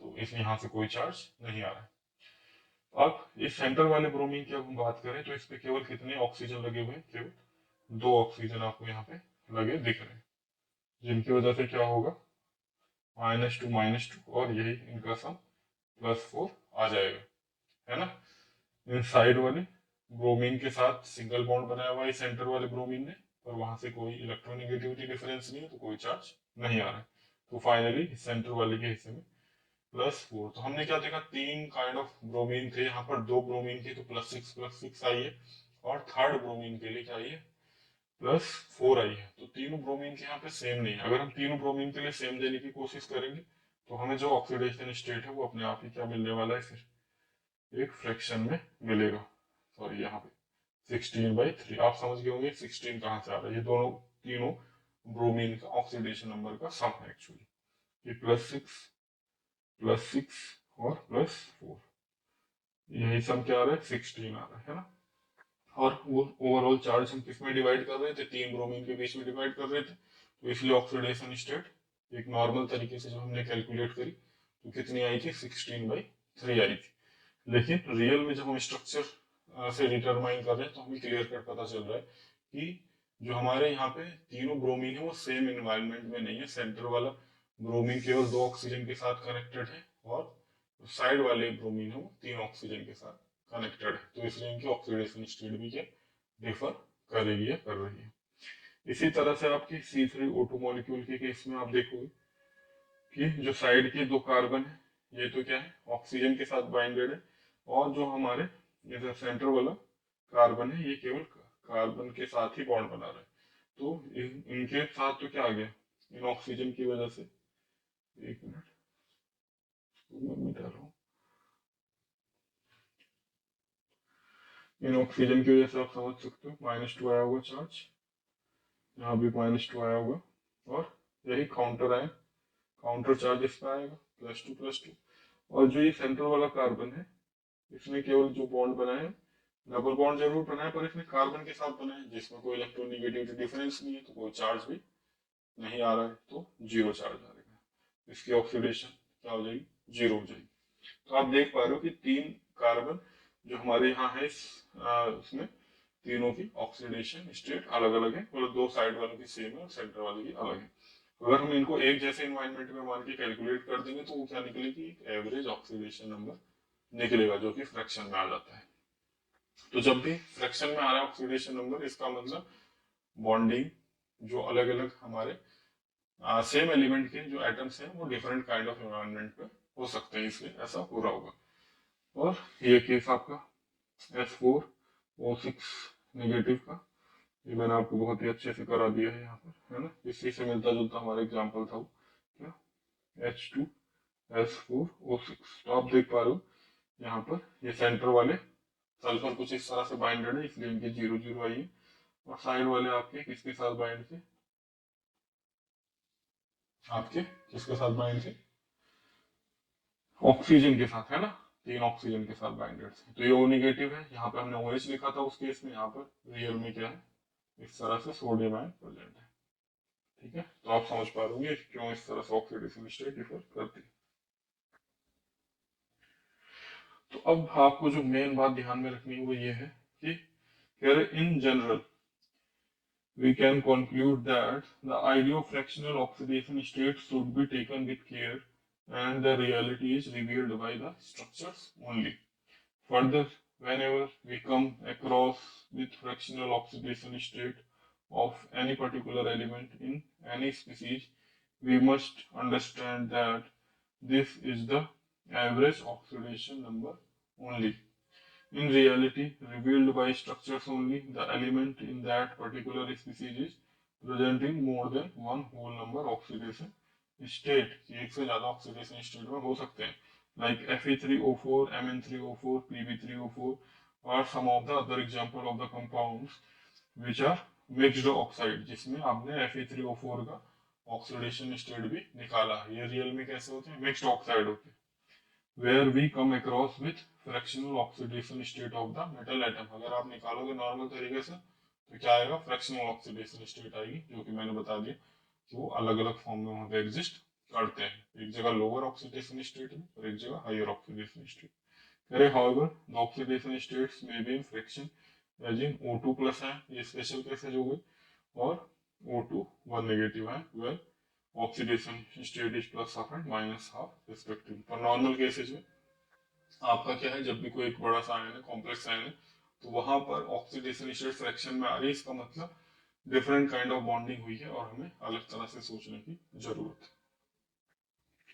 तो इस यहाँ से कोई चार्ज नहीं आ रहा है। अब इस सेंटर वाले ब्रोमीन की अब हम बात करें तो इस पे केवल कितने ऑक्सीजन लगे हुए हैं, केवल 2 ऑक्सीजन आपको यहाँ पे लगे दिख रहे हैं। जिनकी वजह से क्या होगा, -2 और यही इनका सम +4 आ जाएगा, है ना। इन साइड वाले ब्रोमीन के साथ सिंगल बॉन्ड बनाया हुआ है सेंटर वाले ब्रोमीन ने, और वहां से कोई इलेक्ट्रोनेगेटिविटी डिफरेंस नहीं है, तो कोई चार्ज नहीं आ रहा है। तो फाइनली सेंटर वाले के हिस्से में +4। तो हमने क्या देखा, 3 काइंड ऑफ ब्रोमीन थे यहाँ पर, 2 ब्रोमीन की तो +6 आई है, और थर्ड ब्रोमीन के लिए क्या आई है, +4 आई है। तो तीनों ब्रोमीन के यहाँ पे सेम नहीं है। अगर हम तीनों ब्रोमीन के लिए सेम देने की कोशिश करेंगे तो हमें जो ऑक्सीडेशन स्टेट है वो अपने आप ही क्या मिलने वाला है, फिर एक फ्रैक्शन में मिलेगा। सॉरी, यहाँ पे 16/3। आप समझ गए होंगे 16 कहाँ से आ रहा है, ये दोनों तीनों ब्रोमीन का ऑक्सीडेशन नंबर का सम है एक्चुअली। ये +6 और +4, यही सम क्या आ रहा है, 16 आ रहा है ना। और वो ओवरऑल चार्ज हम किस में डिवाइड कर रहे थे, 3 ब्रोमीन के बीच में डिवाइड कर रहे थे, तो इसलिए ऑक्सीडेशन स्टेट एक नॉर्मल तरीके से जो हमने कैलकुलेट करी तो कितनी आई थी, 16/3 आई थी। लेकिन रियल में जब हम स्ट्रक्चर से डिटरमाइन कर रहे हैं तो हमें क्लियर कट पता चल रहा है कि जो हमारे यहाँ पे तीनों ब्रोमीन है वो सेम इन्वायरमेंट में नहीं है। सेंटर वाला ब्रोमीन केवल 2 ऑक्सीजन के साथ कनेक्टेड है, और साइड वाले ब्रोमीन है वो 3 ऑक्सीजन के साथ कनेक्टेड है। तो इसलिए इनकी ऑक्सीडेशन स्टेट भी क्या डिफर करेगी या कर रही है। इसी तरह से आपकी C3O2 मॉलिक्यूल के केस में आप देखोगे कि जो साइड के 2 कार्बन है ये तो क्या है, ऑक्सीजन के साथ बाइंडेड है, और जो हमारे जैसे सेंटर वाला कार्बन है ये केवल कार्बन के साथ ही बॉन्ड बना रहा है। तो इनके साथ तो क्या आ गया, इन ऑक्सीजन की वजह से, एक मिनट मैं मिटा रहा हूँ, इन ऑक्सीजन की वजह से आप समझ सकते हो -2 आया होगा चार्ज, यहाँ भी -2 आया होगा, और यही काउंटर आए, काउंटर चार्ज इसका आएगा +2 और जो ये सेंटर वाला कार्बन है इसने केवल जो बॉन्ड बनाए हैं, डबल बॉन्ड जरूर बनाए पर इसने कार्बन के साथ बनाए जिसमें कोई इलेक्ट्रोनेगेटिविटी डिफरेंस नहीं है, तो कोई चार्ज भी नहीं आ रहा है, तो 0 चार्ज आ रहेगा। इसकी ऑक्सीडेशन क्या हो जाएगी, 0 हो जाएगी। तो आप देख पा रहे हो कि 3 कार्बन जो हमारे यहाँ है उसमें तीनों की ऑक्सीडेशन स्टेट अलग अलग है, मतलब 2 साइड वालों की सेम है और सेंटर वाले की अलग है। अगर हम इनको एक जैसे इन्वायरमेंट में मान के कैलकुलेट कर देंगे तो वो क्या निकलेगी, एक एवरेज ऑक्सीडेशन नंबर निकलेगा, जो कि फ्रैक्शन में आ जाता है। तो जब भी फ्रैक्शन में आ रहा है ऑक्सीडेशन नंबर, इसका मतलब बॉन्डिंग जो अलग अलग हमारे सेम एलिमेंट के जो एटम्स हैं वो डिफरेंट काइंड ऑफ एनवायरनमेंट पे हो सकते हैं, इसलिए ऐसा हो रहा होगा। और ये केस आपका S4O6 नेगेटिव का, ये मैंने आपको बहुत ही अच्छे से करा दिया है यहाँ पर, है ना। इसी से मिलता जुलता हमारा एग्जाम्पल था वो, क्या, H2S4O6। तो आप देख पा रहे हो यहाँ पर ये सेंटर वाले सल्फर कुछ इस तरह से बाइंडेड है, इसलिए इनके 0 0 आई है, और साइड वाले आपके किसके साथ बाइंड थे, आपके किसके साथ बाइंड थे, ऑक्सीजन के साथ, है ना। 3 ऑक्सीजन के साथ बाइंडेड थे, तो ये O नेगेटिव है, यहाँ पे हमने OH लिखा था उस केस में, यहाँ पर रियल में क्या है, इस तरह से सोडियम आयन प्रेजेंट है। ठीक है, तो आप समझ पा रहे क्यों इस तरह से ऑक्सीडेशन स्टेट डिफर करती है। तो अब आपको जो मेन बात ध्यान में रखनी है वो ये है कि in general we can conclude that the idea of fractional oxidation state should be taken with care and the reality is revealed by the structures only. Further, whenever we come across with fractional oxidation state of any particular element in any species, we must understand that this is the average oxidation number only. In reality, revealed by structures only, the element in that particular species is presenting more than one whole number oxidation state. एक से ज्यादा oxidation state में हो सकते हैं, like Fe3O4, Mn3O4, Pb3O4, or some of the other example of the compounds which are mixed oxide, जिसमें आपने Fe3O4 का ऑक्सीडेशन स्टेट भी निकाला। ये रियल में कैसे होते हैं, मिक्स्ड ऑक्साइड होते हैं, where we come across with fractional oxidation state of the metal atom। अगर आप निकालोगे नॉर्मल तरीके से तो क्या आएगा, फ्रैक्शनल ऑक्सीडेशन स्टेट आएगी, जो कि मैंने बता दिया कि वो अलग अलग फॉर्म में वहां पे एग्जिस्ट करते हैं, एक जगह लोअर ऑक्सीडेशन स्टेट में और एक जगह हायर ऑक्सीडेशन स्टेट। अरे however the oxidation states may be in fraction as in O2 plus है, ये स्पेशल केसेज हो गए, और O2 1 नेगेटिव है, well oxidation state is plus half and minus half respectively. पर नॉर्मल केसेज में आपका क्या है, जब भी कोई एक बड़ा सा आयन है, कॉम्प्लेक्स आयन है, तो वहां पर ऑक्सीडेशन स्टेट फ्रैक्शन में आ रही है, इसका मतलब डिफरेंट काइंड ऑफ बॉन्डिंग हुई है और हमें अलग तरह से सोचने की जरूरत है।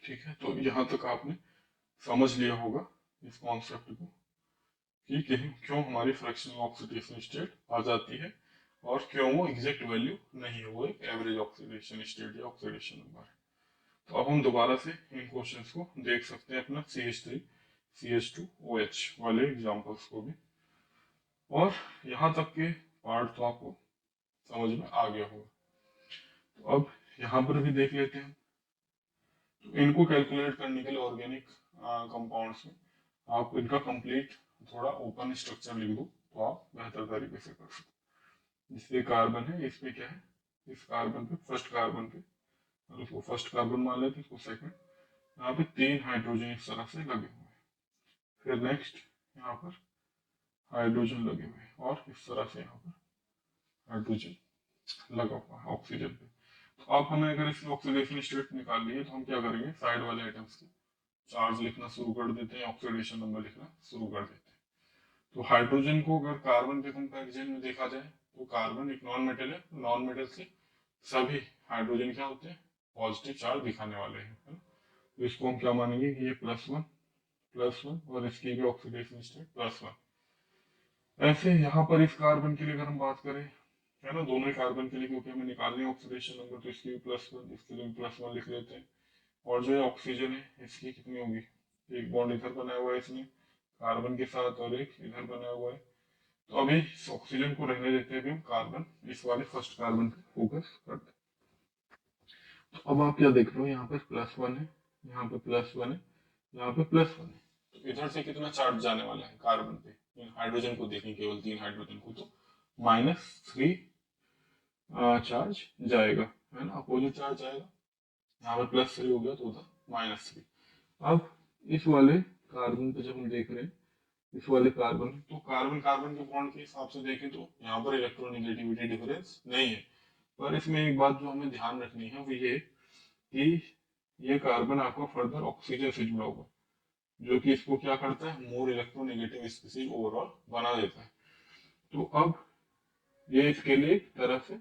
ठीक है, तो यहाँ तक आपने समझ लिया होगा इस कॉन्सेप्ट को कि क्यों हमारी फ्रैक्शनल ऑक्सीडेशन स्टेट आ जाती है और क्यों वो एग्जैक्ट वैल्यू नहीं है, वो एक एवरेज ऑक्सीडेशन स्टेट या ऑक्सीडेशन नंबर है। तो अब हम दोबारा से इन क्वेश्चंस को देख सकते हैं अपना CH3 CH2OH वाले एग्जांपल्स को भी, और यहाँ तक के पार्ट तो आपको समझ में आ गया होगा। तो अब यहाँ पर भी देख लेते हैं। तो इनको कैलकुलेट करने के लिए ऑर्गेनिक कंपाउंड्स में आप इनका कंप्लीट थोड़ा ओपन स्ट्रक्चर लिख दो तो आप बेहतर तरीके से कर सकते। जिससे कार्बन है, इस पे क्या है, इस कार्बन पे, फर्स्ट कार्बन पे, और उसको फर्स्ट कार्बन मान लेते हैं, इसको सेकंड। यहाँ पे 3 हाइड्रोजन इस तरह से लगे हुए हैं। फिर नेक्स्ट यहाँ पर हाइड्रोजन लगे हुए हैं और इस तरह से यहाँ पर हाइड्रोजन लगा हुआ है ऑक्सीजन पे। तो अब हमें अगर इसकी ऑक्सीडेशन स्टेट निकालनी है तो हम क्या करेंगे, साइड वाले आइटम्स के चार्ज लिखना शुरू कर देते हैं, ऑक्सीडेशन नंबर लिखना शुरू कर देते हैं। तो हाइड्रोजन को अगर कार्बन के कंपैरिजन में देखा जाए तो कार्बन एक नॉन मेटल है, नॉन मेटल से सभी हाइड्रोजन क्या होते हैं, पॉजिटिव चार्ज दिखाने वाले हैं, है ना। तो इसको हम क्या मानेंगे कि ये +1 और इसकी भी ऑक्सीडेशन स्टेट +1। ऐसे यहाँ पर इस कार्बन के लिए अगर हम बात करें, है ना, दोनों ही कार्बन के लिए, क्योंकि हमें निकालने हैं ऑक्सीडेशन नंबर, तो इसकी भी +1, इसके लिए भी +1 लिख लेते हैं। और जो ये ऑक्सीजन है इसकी कितनी होगी, एक बॉन्ड इधर बनाया हुआ है इसने कार्बन के साथ और एक इधर बनाया हुआ है। तो अभी इस ऑक्सीजन को रहने देते हैं, हम कार्बन इस वाले फर्स्ट कार्बन पे फोकस करते हैं। तो अब आप क्या देख रहे हो, यहाँ पे +1 है, यहाँ पे +1 है, यहाँ पे +1 है। तो इधर से कितना चार्ज जाने वाला है कार्बन पे, हाइड्रोजन को देखें, केवल 3 हाइड्रोजन को, तो -3 चार्ज जाएगा, है ना, अपोजिट चार्ज जाएगा। यहाँ पे +3 हो गया तो उधर -3। अब इस वाले कार्बन पे जब हम देख रहे हैं, इस वाले कार्बन, तो कार्बन कार्बन के बॉन्ड के हिसाब से देखें तो यहाँ पर इलेक्ट्रोनेगेटिविटी डिफरेंस नहीं है। पर इसमें एक बात जो हमें ध्यान रखनी है वो ये कि ये कार्बन आपका फर्दर ऑक्सीजन से जुड़ा हुआ है, जो कि इसको क्या करता है, मोर इलेक्ट्रोनेगेटिव स्पीसीज ओवरऑल बना देता है। तो अब ये इसके लिए एक तरह से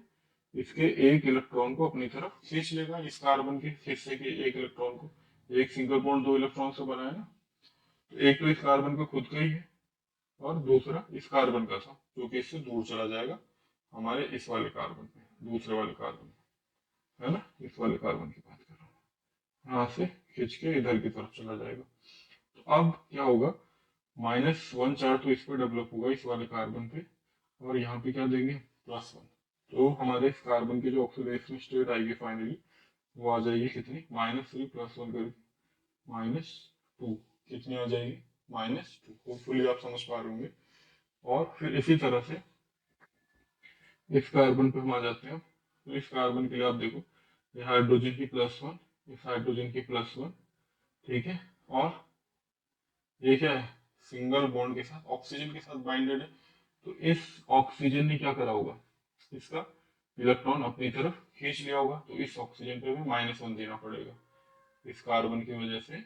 इसके एक इलेक्ट्रॉन को अपनी तरफ खींच लेगा, इस कार्बन के हिस्से के एक इलेक्ट्रॉन को। एक सिंगल बॉन्ड 2 इलेक्ट्रॉन से बना है ना, तो एक तो इस कार्बन का खुद का ही है और दूसरा इस कार्बन का था, जो कि इससे दूर चला जाएगा हमारे इस वाले कार्बन पे, दूसरे वाले कार्बन, है ना, इस वाले कार्बन की बात कर रहा हूँ, यहाँ से खींच के इधर की तरफ चला जाएगा। तो अब क्या होगा, -1 चार्ज तो इस पर डेवलप होगा इस वाले कार्बन पे, और यहाँ पे क्या देंगे, +1। तो हमारे इस कार्बन की जो ऑक्सीडेशन स्टेट आएगी फाइनली, वो आ जाएगी कितनी, -3 +1 करके -2, कितनी आ जाएगी, -2। होपफुली आप समझ पा रहे होंगे। और फिर इसी तरह से इस कार्बन पे हम आ जाते हैं। तो इस कार्बन के लिए आप देखो, ये हाइड्रोजन की +1, इस हाइड्रोजन की +1, ठीक है, और ये क्या है, सिंगल बॉन्ड के साथ ऑक्सीजन के साथ बाइंडेड है। तो इस ऑक्सीजन ने क्या करा होगा, इसका इलेक्ट्रॉन अपनी तरफ खींच लिया होगा, तो इस ऑक्सीजन पे भी -1 देना पड़ेगा। इस कार्बन की वजह से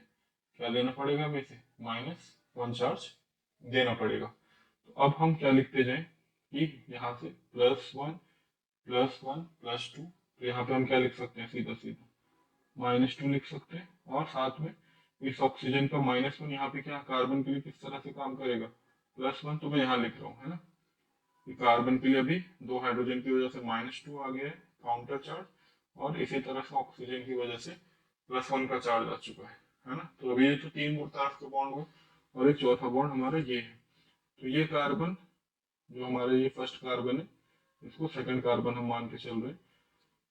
क्या देना पड़ेगा, हमें इसे -1 चार्ज देना पड़ेगा। तो अब हम क्या लिखते जाएं कि यहाँ से +1 +1 +2, तो यहाँ पे हम क्या लिख सकते हैं, सीधा सीधा -2 लिख सकते हैं। और साथ में इस ऑक्सीजन का -1 यहाँ पे क्या कार्बन के लिए किस तरह से काम करेगा, +1, तो मैं यहाँ लिख रहा हूँ, है ना, कि कार्बन के लिए अभी 2 हाइड्रोजन की वजह से -2 आ गया है काउंटर चार्ज, और इसी तरह से ऑक्सीजन की वजह से +1 का चार्ज आ चुका है ना। तो अभी ये तो 3 तरफ के बॉन्ड हुए और एक चौथा बॉन्ड हमारा ये है। तो ये कार्बन जो हमारा ये फर्स्ट कार्बन है, इसको सेकंड कार्बन हम मान के चल रहे हैं।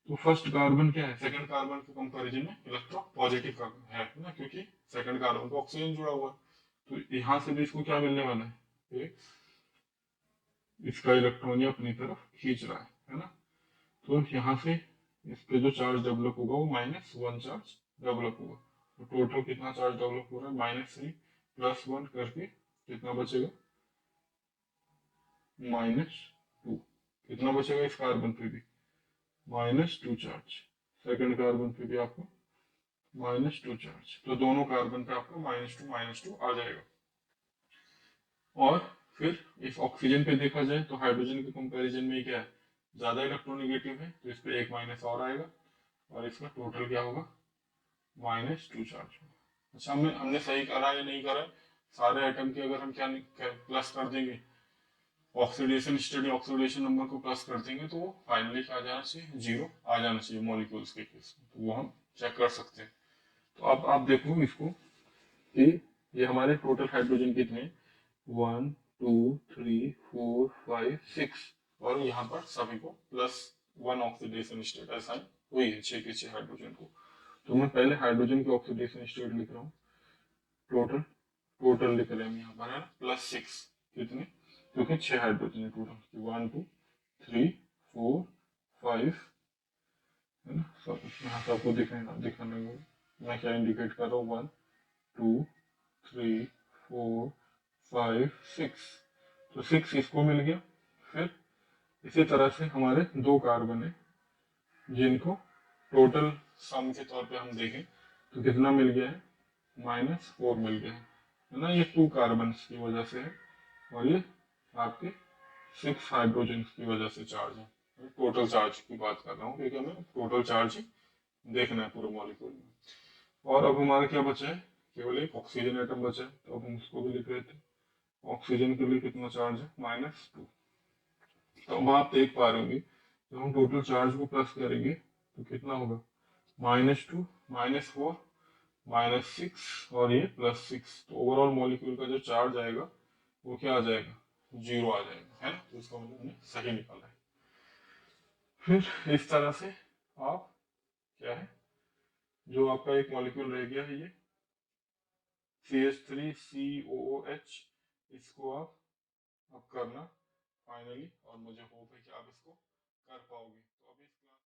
तो फर्स्ट कार्बन क्या है, सेकंड कार्बन के कंपैरिजन में इलेक्ट्रो पॉजिटिव कार्बन है ना, क्योंकि सेकंड कार्बन को ऑक्सीजन जुड़ा हुआ है। तो यहाँ से भी इसको क्या मिलने वाला है, एक इसका इलेक्ट्रॉन ये अपनी तरफ खींच रहा है ना। तो यहाँ से इस पे जो चार्ज डेवलप होगा वो -1 चार्ज डेवलप होगा। तो टोटल कितना चार्ज डेवलप हो रहा है, -3 +1 करके कितना बचेगा, -2। कितना बचेगा इस कार्बन पे भी, -2 चार्ज, सेकंड कार्बन पे भी आपको -2 चार्ज, तो दोनों कार्बन पे आपको -2 आ जाएगा। और फिर इस ऑक्सीजन पे देखा जाए तो हाइड्रोजन के कंपैरिजन में क्या है, ज्यादा इलेक्ट्रोनेगेटिव है, तो इस पे एक माइनस और आएगा और इसका टोटल क्या होगा, -2 चार्ज होगा। अच्छा, हमने सही करा या नहीं करा, सारे आइटम की अगर हम क्या प्लस कर देंगे, ऑक्सीडेशन स्टेट ऑक्सीडेशन नंबर को प्लस कर देंगे तो वो फाइनली क्या आ जाना चाहिए, 0 आ जाना चाहिए मॉलिक्यूल्स के केस में, तो वो हम चेक कर सकते हैं। तो अब आप देखो इसको कि ये हमारे टोटल हाइड्रोजन कितने, 1 2 3 4 5 6, और यहाँ पर सभी को +1 ऑक्सीडेशन स्टेट असाइन हुई है 6 के 6 हाइड्रोजन को। तो मैं पहले हाइड्रोजन की ऑक्सीडेशन स्टेट लिख रहा हूँ, टोटल टोटल लिख रहे हैं हम यहाँ पर, है ना, +6 कितने, क्योंकि 6 हाइड्रोजन है टोटल, 1 2 3 4 5, है ना, सब यहाँ सबको दिखाने को मैं क्या इंडिकेट कर रहा हूँ, 1 2 3 4 5 6, तो 6 इसको मिल गया। फिर इसी तरह से हमारे दो कार्बन है जिनको टोटल सम के तौर पे हम देखें तो कितना मिल गया है, -4 मिल गया है ना, ये 2 कार्बन की वजह से है और ये आपके 6 हाइड्रोजन की वजह से चार्ज है। टोटल चार्ज की बात कर रहा हूँ क्योंकि हमें टोटल चार्ज ही देखना है पूरे मॉलिक्यूल में। और अब हमारा क्या बचा है, केवल एक ऑक्सीजन एटम बचा है, तो अब हम उसको भी लिख रहे थे। ऑक्सीजन के लिए कितना चार्ज है, -2। तो अब आप देख पा रहे होंगे जब हम टोटल चार्ज को प्लस करेंगे तो कितना होगा, -2 -4 -6 और ये +6, तो ओवरऑल मॉलिक्यूल का जो चार्ज आएगा वो क्या आ जाएगा, 0 आ जाएगा, है ना, तो इसका मतलब हमने सही निकाला है। फिर इस तरह से आप क्या है, जो आपका एक मॉलिक्यूल रह गया है ये CH3COOH, इसको आप अब करना फाइनली, और मुझे होप है कि आप इसको कर पाओगे। तो अभी इस क्लास